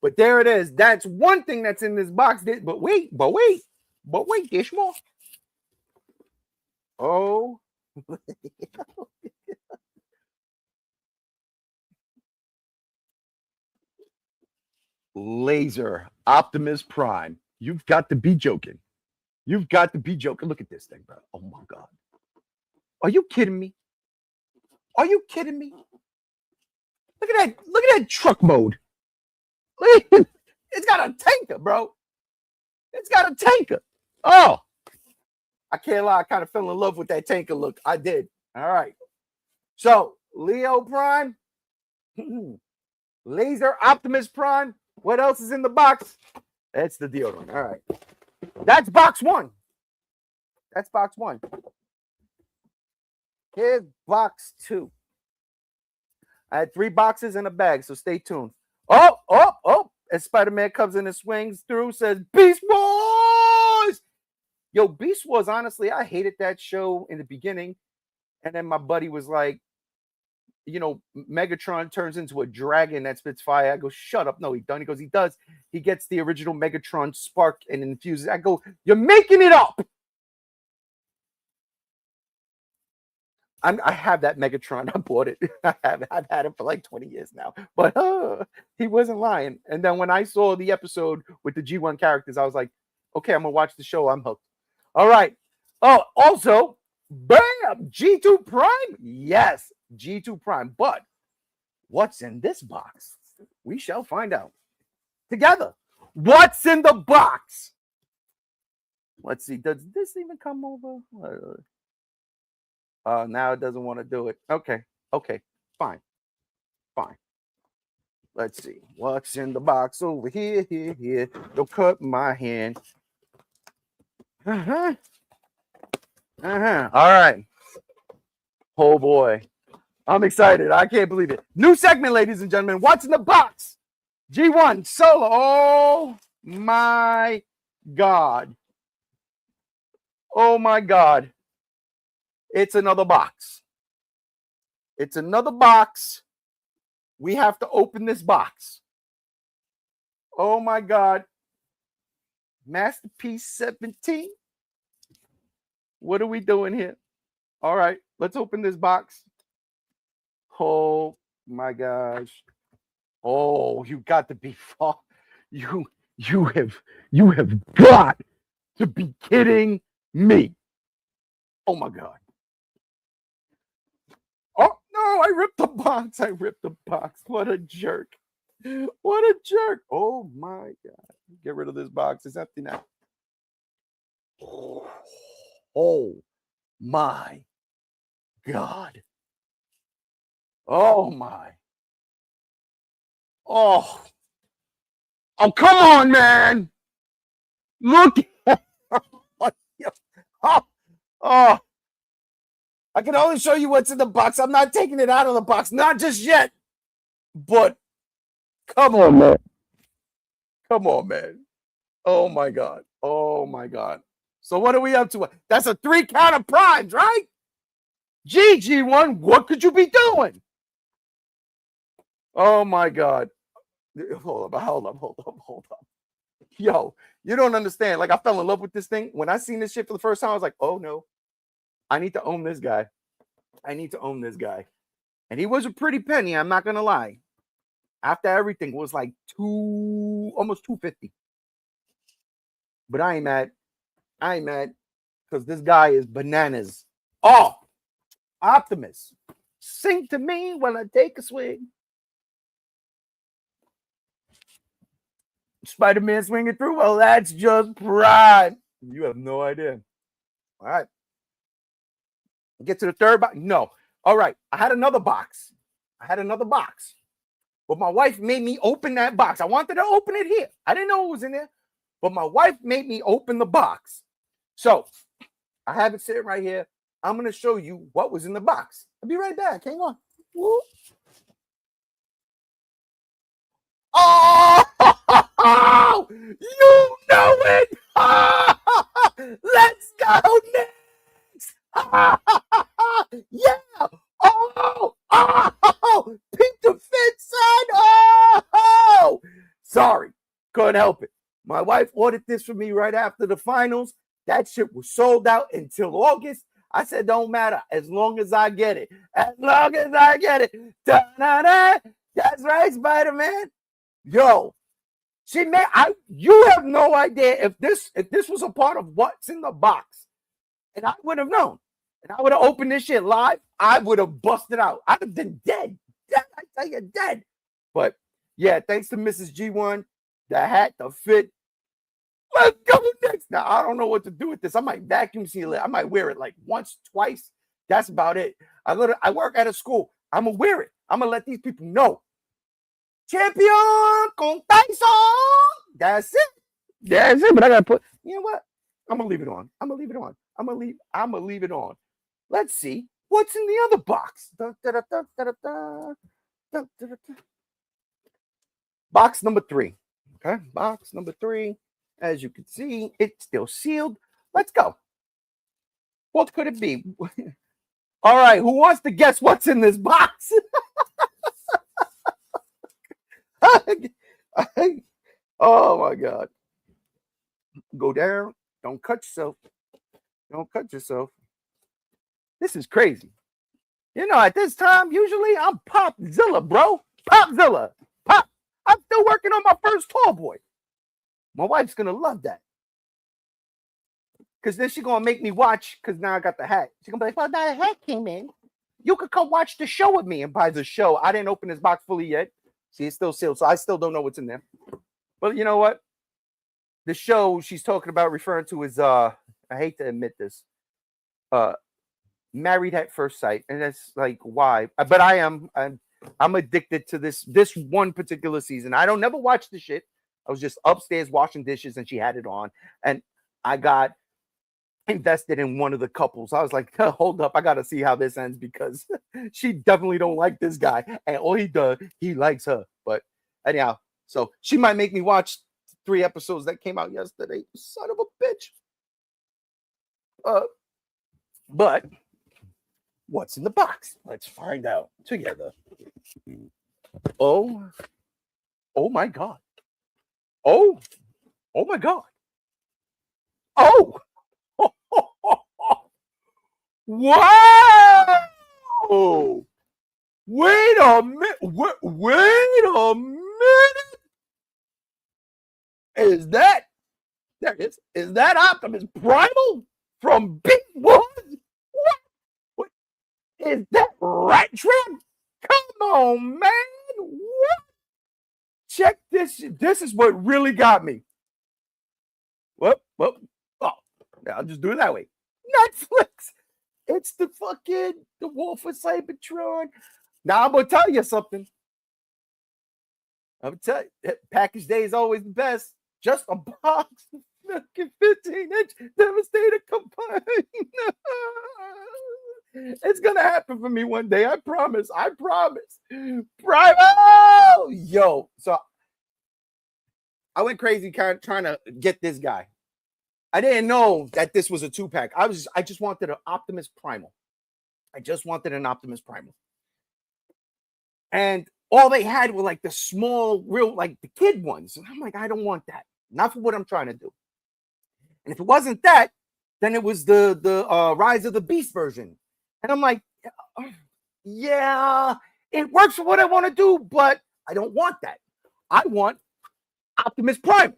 But there it is. That's one thing that's in this box. But wait, there's more. Oh. Laser Optimus Prime. You've got to be joking. You've got to be joking. Look at this thing, bro. Oh my God. Are you kidding me? Are you kidding me? Look at that. Look at that truck mode. It's got a tanker, bro. It's got a tanker. Oh, I can't lie. I kind of fell in love with that tanker look. I did. All right. So, Leo Prime, Laser Optimus Prime. What else is in the box? That's the deodorant. All right. That's box 1. That's box 1. Here's box 2. I had 3 boxes in a bag, so stay tuned. Oh. As Spider-Man comes in and swings through, says, Beast Wars! Yo, Beast Wars, honestly, I hated that show in the beginning. And then my buddy was like, you know, Megatron turns into a dragon that spits fire. I go, shut up. No, he doesn't. He goes, he does. He gets the original Megatron spark and infuses. I go, you're making it up. I have that Megatron. I bought it. I've had it for like 20 years now. But he wasn't lying. And then when I saw the episode with the G1 characters, I was like, okay, I'm going to watch the show. I'm hooked. All right. Oh, also, bam, G2 Prime. Yes, G2 Prime. But what's in this box? We shall find out together. What's in the box? Let's see. Does this even come over? Now it doesn't want to do it. Okay. Fine. Let's see. What's in the box over here? Don't cut my hand. All right. Oh boy. I'm excited. I can't believe it. New segment, ladies and gentlemen. What's in the box? G1 Solo. Oh my God. Oh my God. It's another box. It's another box. We have to open this box. Oh my God. Masterpiece 17. What are we doing here? All right, let's open this box. Oh my gosh. Oh, you got to be you have got to be kidding me. Oh my God. Oh no, I ripped the box. What a jerk. Oh my God. Get rid of this box. It's empty now. Oh my God. Oh my. Oh, oh, come on, man. Look. Oh, oh, I can only show you what's in the box. I'm not taking it out of the box. Not just yet. But come on, man. Come on, man. Oh, my God. Oh, my God. So what are we up to? That's a 3 count of primes, right? G1, what could you be doing? Oh, my God. Hold up. Yo, you don't understand. Like, I fell in love with this thing. When I seen this shit for the first time, I was like, oh, no. I need to own this guy. And he was a pretty penny, I'm not going to lie. After everything, it was like almost $250. But I ain't mad. Because this guy is bananas. Oh, Optimus. Sing to me when I take a swing. Spider-Man swinging through. Well, that's just pride. You have no idea. All right. Get to the third box. No. All right. I had another box. But my wife made me open that box. I wanted to open it here. I didn't know it was in there. But my wife made me open the box. So I have it sitting right here. I'm going to show you what was in the box. I'll be right back. Hang on. Woo. Oh, you know it. Let's go next. Yeah. Oh, peep the fit, son. Oh, sorry. Couldn't help it. My wife ordered this for me right after the finals. That shit was sold out until August. I said, don't matter as long as I get it. Da-da-da. That's right, Spider-Man. Yo, you have no idea if this was a part of what's in the box. And I would have known. And I would have opened this shit live. I would have busted out. I'd have been dead. I tell you, dead. But yeah, thanks to Mrs. G1, the hat, the fit. Let's go next. Now, I don't know what to do with this. I might vacuum seal it. I might wear it like once, twice. That's about it. I work at a school. I'm going to wear it. I'm going to let these people know. Champion con Tyson. That's it. But I got to put, you know what? I'm going to leave it on. I'm going to leave it on. Let's see what's in the other box. Box number 3. Okay. Box number 3. As you can see, it's still sealed. Let's go. What could it be? All right. Who wants to guess what's in this box? Oh, my God. Go down. Don't cut yourself. This is crazy. You know, at this time, usually I'm Popzilla, bro. Popzilla. Pop. I'm still working on my first tall boy. My wife's going to love that. Because then she's going to make me watch, because now I got the hat. She's going to be like, well, now the hat came in. You could come watch the show with me and buy the show. I didn't open this box fully yet. See, it's still sealed, so I still don't know what's in there. But you know what? The show she's talking about, referring to is, I hate to admit this, Married at First Sight. And that's like, why? But I'm addicted to this one particular season. I don't never watch the shit. I was just upstairs washing dishes and she had it on. And I got invested in one of the couples. I was like, hold up, I got to see how this ends because she definitely don't like this guy. And all he does, he likes her. But anyhow, so she might make me watch 3 episodes that came out yesterday. Son of a bitch. But what's in the box? Let's find out together. Oh my God. Oh my God. Oh. Wow. Wait a minute. Wait a minute. Is that Optimus Primal from Big Woods? What? Is that Rat Trap? Come on, man. What? Check this. This is what really got me. Well, oh, I'll just do it that way. Netflix. It's the Wolf of Cybertron. Now I'm gonna tell you something. I'm telling you, package day is always the best. Just a box of fucking 15-inch devastator combined. It's gonna happen for me one day. I promise. I promise. Bravo! Yo, so I went crazy kind of trying to get this guy. I didn't know that this was a 2-pack. I just wanted an Optimus Primal. I just wanted an Optimus Primal. And all they had were like the small, real, like the kid ones. And I'm like, I don't want that. Not for what I'm trying to do. And if it wasn't that, then it was the Rise of the Beast version. And I'm like, yeah, it works for what I want to do, but I don't want that. I want Optimus Primal.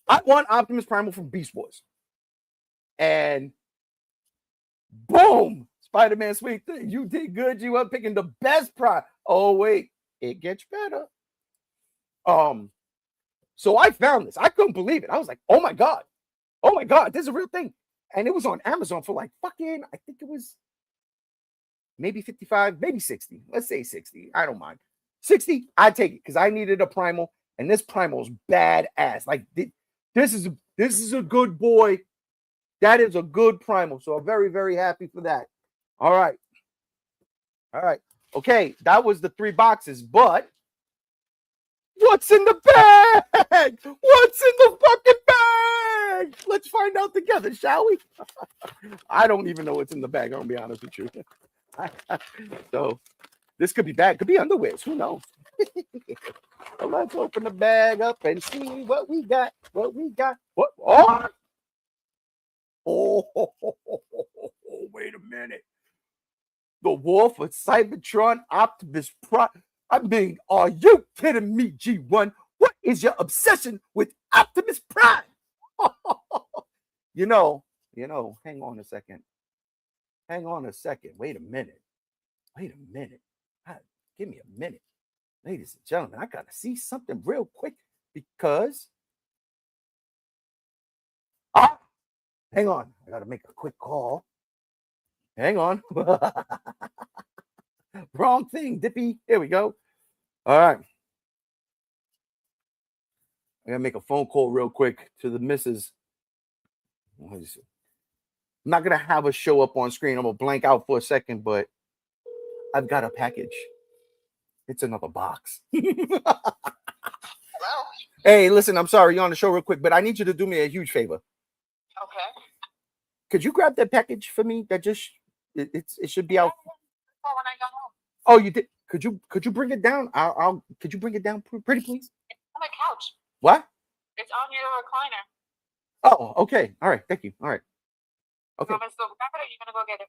I want Optimus Primal from Beast Wars. And boom, Spider-Man Sweet Thing. You did good. You were picking the best prize. Oh, wait, it gets better. So I found this. I couldn't believe it. I was like, oh my God, this is a real thing. And it was on Amazon for like fucking, I think it was maybe 55, maybe 60. Let's say 60. I don't mind. 60, I'd take it because I needed a Primal, and this Primal is badass. Like this is a good boy. That is a good Primal. So I'm very, very happy for that. All right. Okay, that was the 3 boxes, but what's in the bag? What's in the fucking bag? Let's find out together, shall we? I don't even know what's in the bag. I'm gonna be honest with you. So this could be bad. Could be underwears. Who knows? So let's open the bag up and see what we got. What? Oh, wait a minute. The Wolf of Cybertron Optimus Prime. I mean, are you kidding me, G1? What is your obsession with Optimus Prime? You know, hang on a second. Wait a minute. Give me a minute. Ladies and gentlemen, I got to see something real quick because... hang on. I got to make a quick call. Hang on. Wrong thing, Dippy. Here we go. All right. I got to make a phone call real quick to the missus. I'm not going to have a show up on screen. I'm going to blank out for a second, but I've got a package. It's another box. Hello? Hey, listen, I'm sorry you're on the show real quick, but I need you to do me a huge favor. Okay. Could you grab that package for me? That just it should be out. When I go home. Oh, you did. Could you bring it down? Could you bring it down pretty please? It's on my couch. What? It's on your recliner. Oh, okay. All right. Thank you. All right. Okay. You want me to go grab it, or you gonna go get it?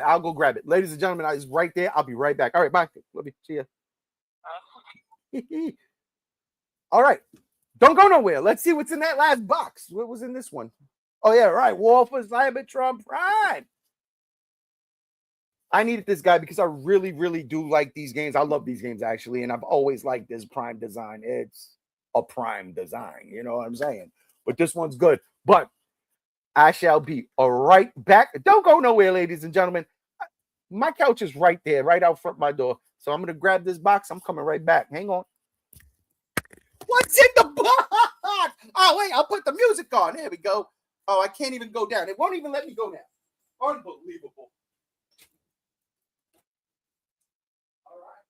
I'll go grab it. Ladies and gentlemen, it's right there. I'll be right back. All right, bye. Love you. See ya. All right. Don't go nowhere. Let's see what's in that last box. What was in this one? Oh, yeah, right. Wolf of Cybertron Prime. I needed this guy because I really, really do like these games. I love these games, actually, and I've always liked this Prime design. It's a Prime design. You know what I'm saying? But this one's good. But I shall be right back. Don't go nowhere, ladies and gentlemen. My couch is right there, right out front of my door. So I'm going to grab this box. I'm coming right back. Hang on. What's in the box? Oh, wait, I'll put the music on. There we go. Oh, I can't even go down. It won't even let me go down. Unbelievable. All right.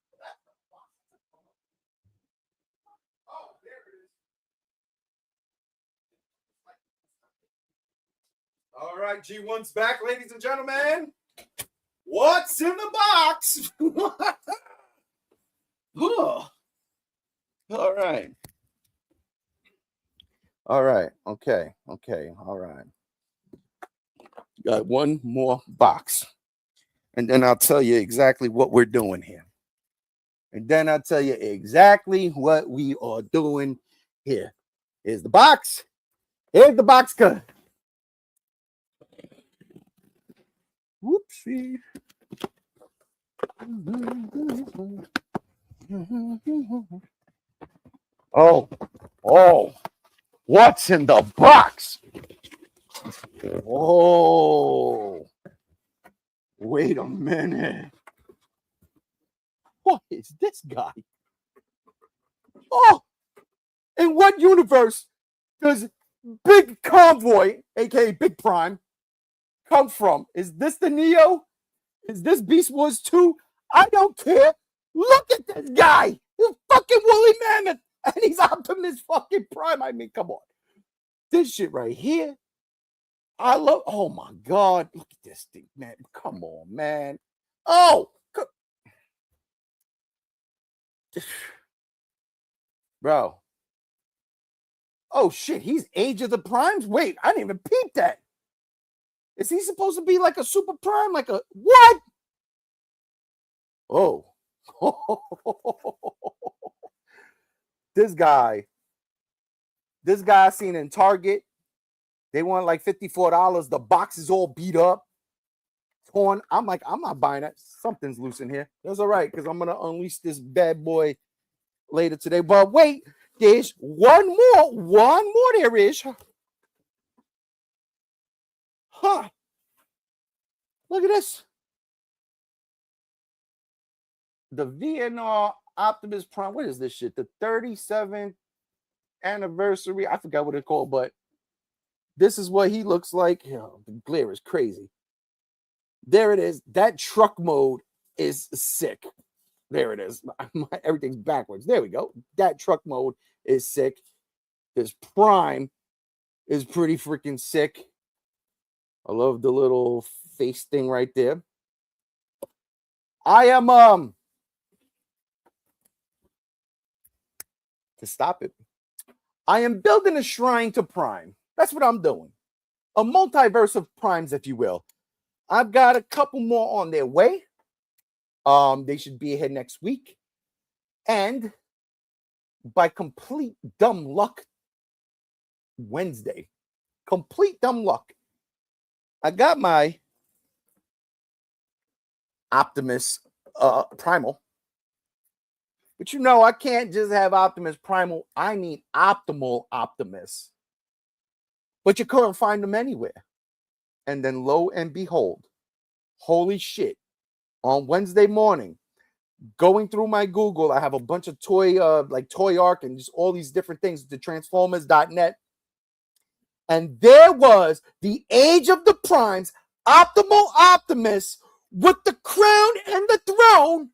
Oh, there it is. All right, G1's back, ladies and gentlemen. What's in the box? All right. Okay. All right. Got one more box. And then I'll tell you exactly what we're doing here. Here's the box. Here's the box cut. Whoopsie. Oh, what's in the box? Oh, wait a minute. fuck is this guy? Oh, in what universe does Big Convoy, aka Big Prime, come from? Is this the Neo? Is this Beast Wars 2? I don't care. Look at this guy. He's fucking woolly mammoth. And he's Optimus fucking Prime. I mean, come on. This shit right here. I love. Oh my God. Look at this thing, man. Come on, man. Oh. Bro. Oh shit. He's Age of the Primes? Wait, I didn't even peep that. Is he supposed to be like a super prime? Like a what? Oh. This guy I seen in Target. They want like $54. The box is all beat up, torn. I'm like, I'm not buying that. Something's loose in here. That's all right, because I'm gonna unleash this bad boy later today. But wait, there's one more there is. Huh. Look at this. The VNR Optimus Prime. What is this shit? The 37th anniversary. I forgot what it's called, but this is what he looks like. Oh, the glare is crazy. There it is. That truck mode is sick. There it is. Everything's backwards. There we go. That truck mode is sick. This Prime is pretty freaking sick. I love the little face thing right there. I am to stop it. I am building a shrine to Prime. That's what I'm doing. A multiverse of Primes, if you will. I've got a couple more on their way. They should be here next week. And by complete dumb luck, Wednesday, complete dumb luck, I got my Optimus Primal. But you know, I can't just have Optimus Primal. I need optimal Optimus. But you couldn't find them anywhere. And then lo and behold, holy shit, on Wednesday morning, going through my Google, I have a bunch of toy Arc and just all these different things, the Transformers.net. And there was the Age of the Primes, Optimal Optimus with the crown and the throne.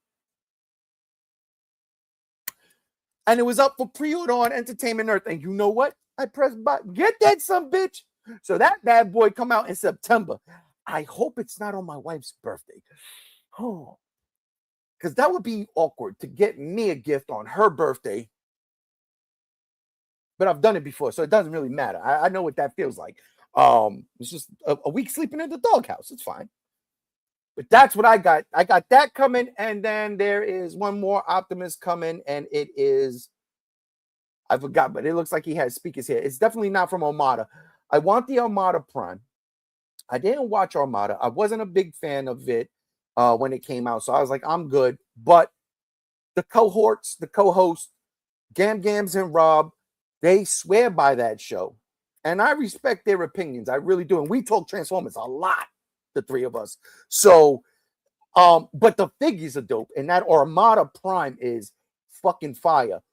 And it was up for pre-order on Entertainment Earth. And you know what? I pressed button. Get that some bitch. So that bad boy come out in September. I hope it's not on my wife's birthday. Oh, because that would be awkward to get me a gift on her birthday. But I've done it before, so it doesn't really matter. I know what that feels like. It's just a week sleeping in the doghouse. It's fine. But that's what I got. I got that coming, and then there is one more Optimus coming, and it is, I forgot, but it looks like he has speakers here. It's definitely not from Armada. I want the Armada Prime. I didn't watch Armada. I wasn't a big fan of it when it came out, so I was like, I'm good. But the cohorts, the co-hosts, Gam Gams and Rob, they swear by that show. And I respect their opinions. I really do. And we talk Transformers a lot, the three of us. So, but the figures are dope. And that Armada Prime is fucking fire.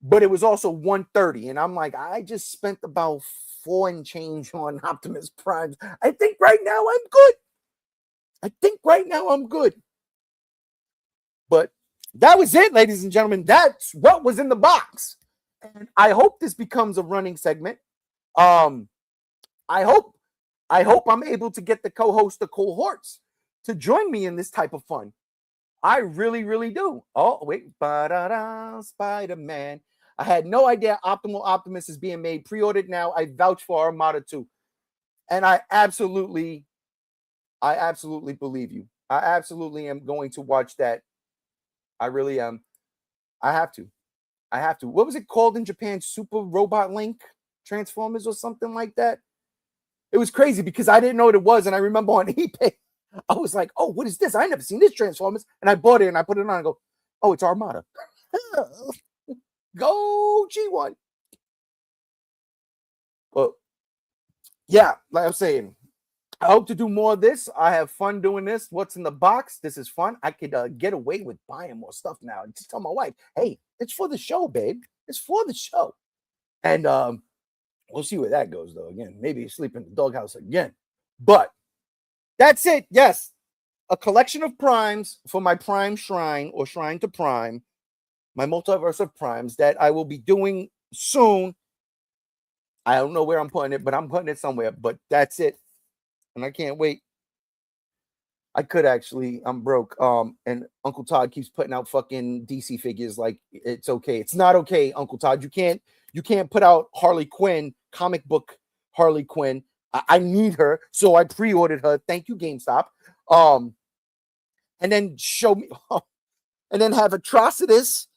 But it was also 130. And I'm like, I just spent about 4 and change on Optimus Prime. I think right now I'm good. But that was it, ladies and gentlemen. That's what was in the box. And I hope this becomes a running segment. I hope I'm able to get the co-host, the cohorts, to join me in this type of fun. I really, really do. Oh, wait. Spider-Man. I had no idea Optimal Optimus is being made. Pre-ordered now. I vouch for Armada 2. And I absolutely believe you. I absolutely am going to watch that. I really am. I have to. What was it called in Japan? Super Robot Link Transformers or something like that? It was crazy because I didn't know what it was. And I remember on eBay, I was like, oh, what is this? I never seen this Transformers. And I bought it and I put it on and go, oh, it's Armada. Go G1. Well, yeah, like I was saying, I hope to do more of this. I have fun doing this. What's in the box? This is fun. I could get away with buying more stuff now. Just tell my wife, hey, it's for the show, babe. It's for the show. And we'll see where that goes, though. Again, maybe sleep in the doghouse again. But that's it. Yes, a collection of primes for my Prime Shrine or Shrine to Prime, my multiverse of primes that I will be doing soon. I don't know where I'm putting it, but I'm putting it somewhere. But that's it. And I can't wait. I could actually, I'm broke. And Uncle Todd keeps putting out fucking DC figures like it's okay. It's not okay, Uncle Todd. You can't put out Harley Quinn, comic book Harley Quinn. I need her, so I pre-ordered her. Thank you, GameStop. And then show me, and then have Atrocitus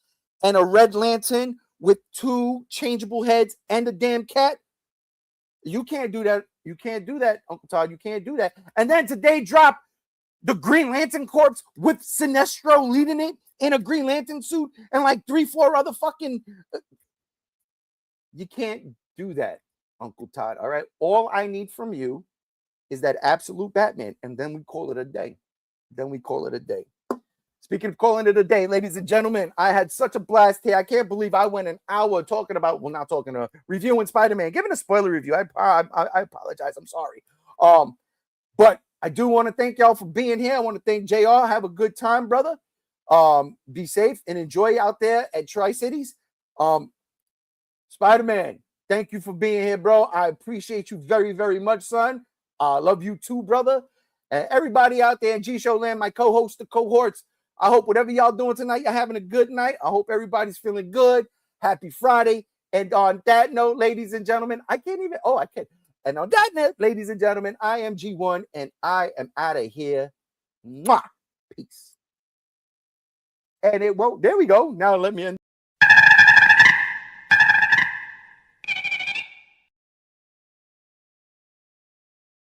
and a Red Lantern with 2 changeable heads and a damn cat. You can't do that. You can't do that, Uncle Todd. You can't do that. And then today drop the Green Lantern Corps with Sinestro leading it in a Green Lantern suit and like 3-4 other fucking. You can't do that, Uncle Todd. All right. All I need from you is that absolute Batman, and then we call it a day. Speaking of calling it a day, ladies and gentlemen, I had such a blast here. I can't believe I went an hour talking about, well, not talking about reviewing Spider-Man, giving a spoiler review. I apologize. I'm sorry. But I do want to thank y'all for being here. I want to thank JR. Have a good time, brother. Be safe and enjoy out there at Tri-Cities. Spider-Man, thank you for being here, bro. I appreciate you very, very much, son. Love you too, brother. And everybody out there in G-Show Land, my co-hosts, the cohorts, I hope whatever y'all doing tonight, you're having a good night. I hope everybody's feeling good. Happy Friday. And on that note, ladies and gentlemen, I can't. And on that note, ladies and gentlemen, I am G1 and I am out of here. Mwah. Peace. And it won't. There we go. Now let me end.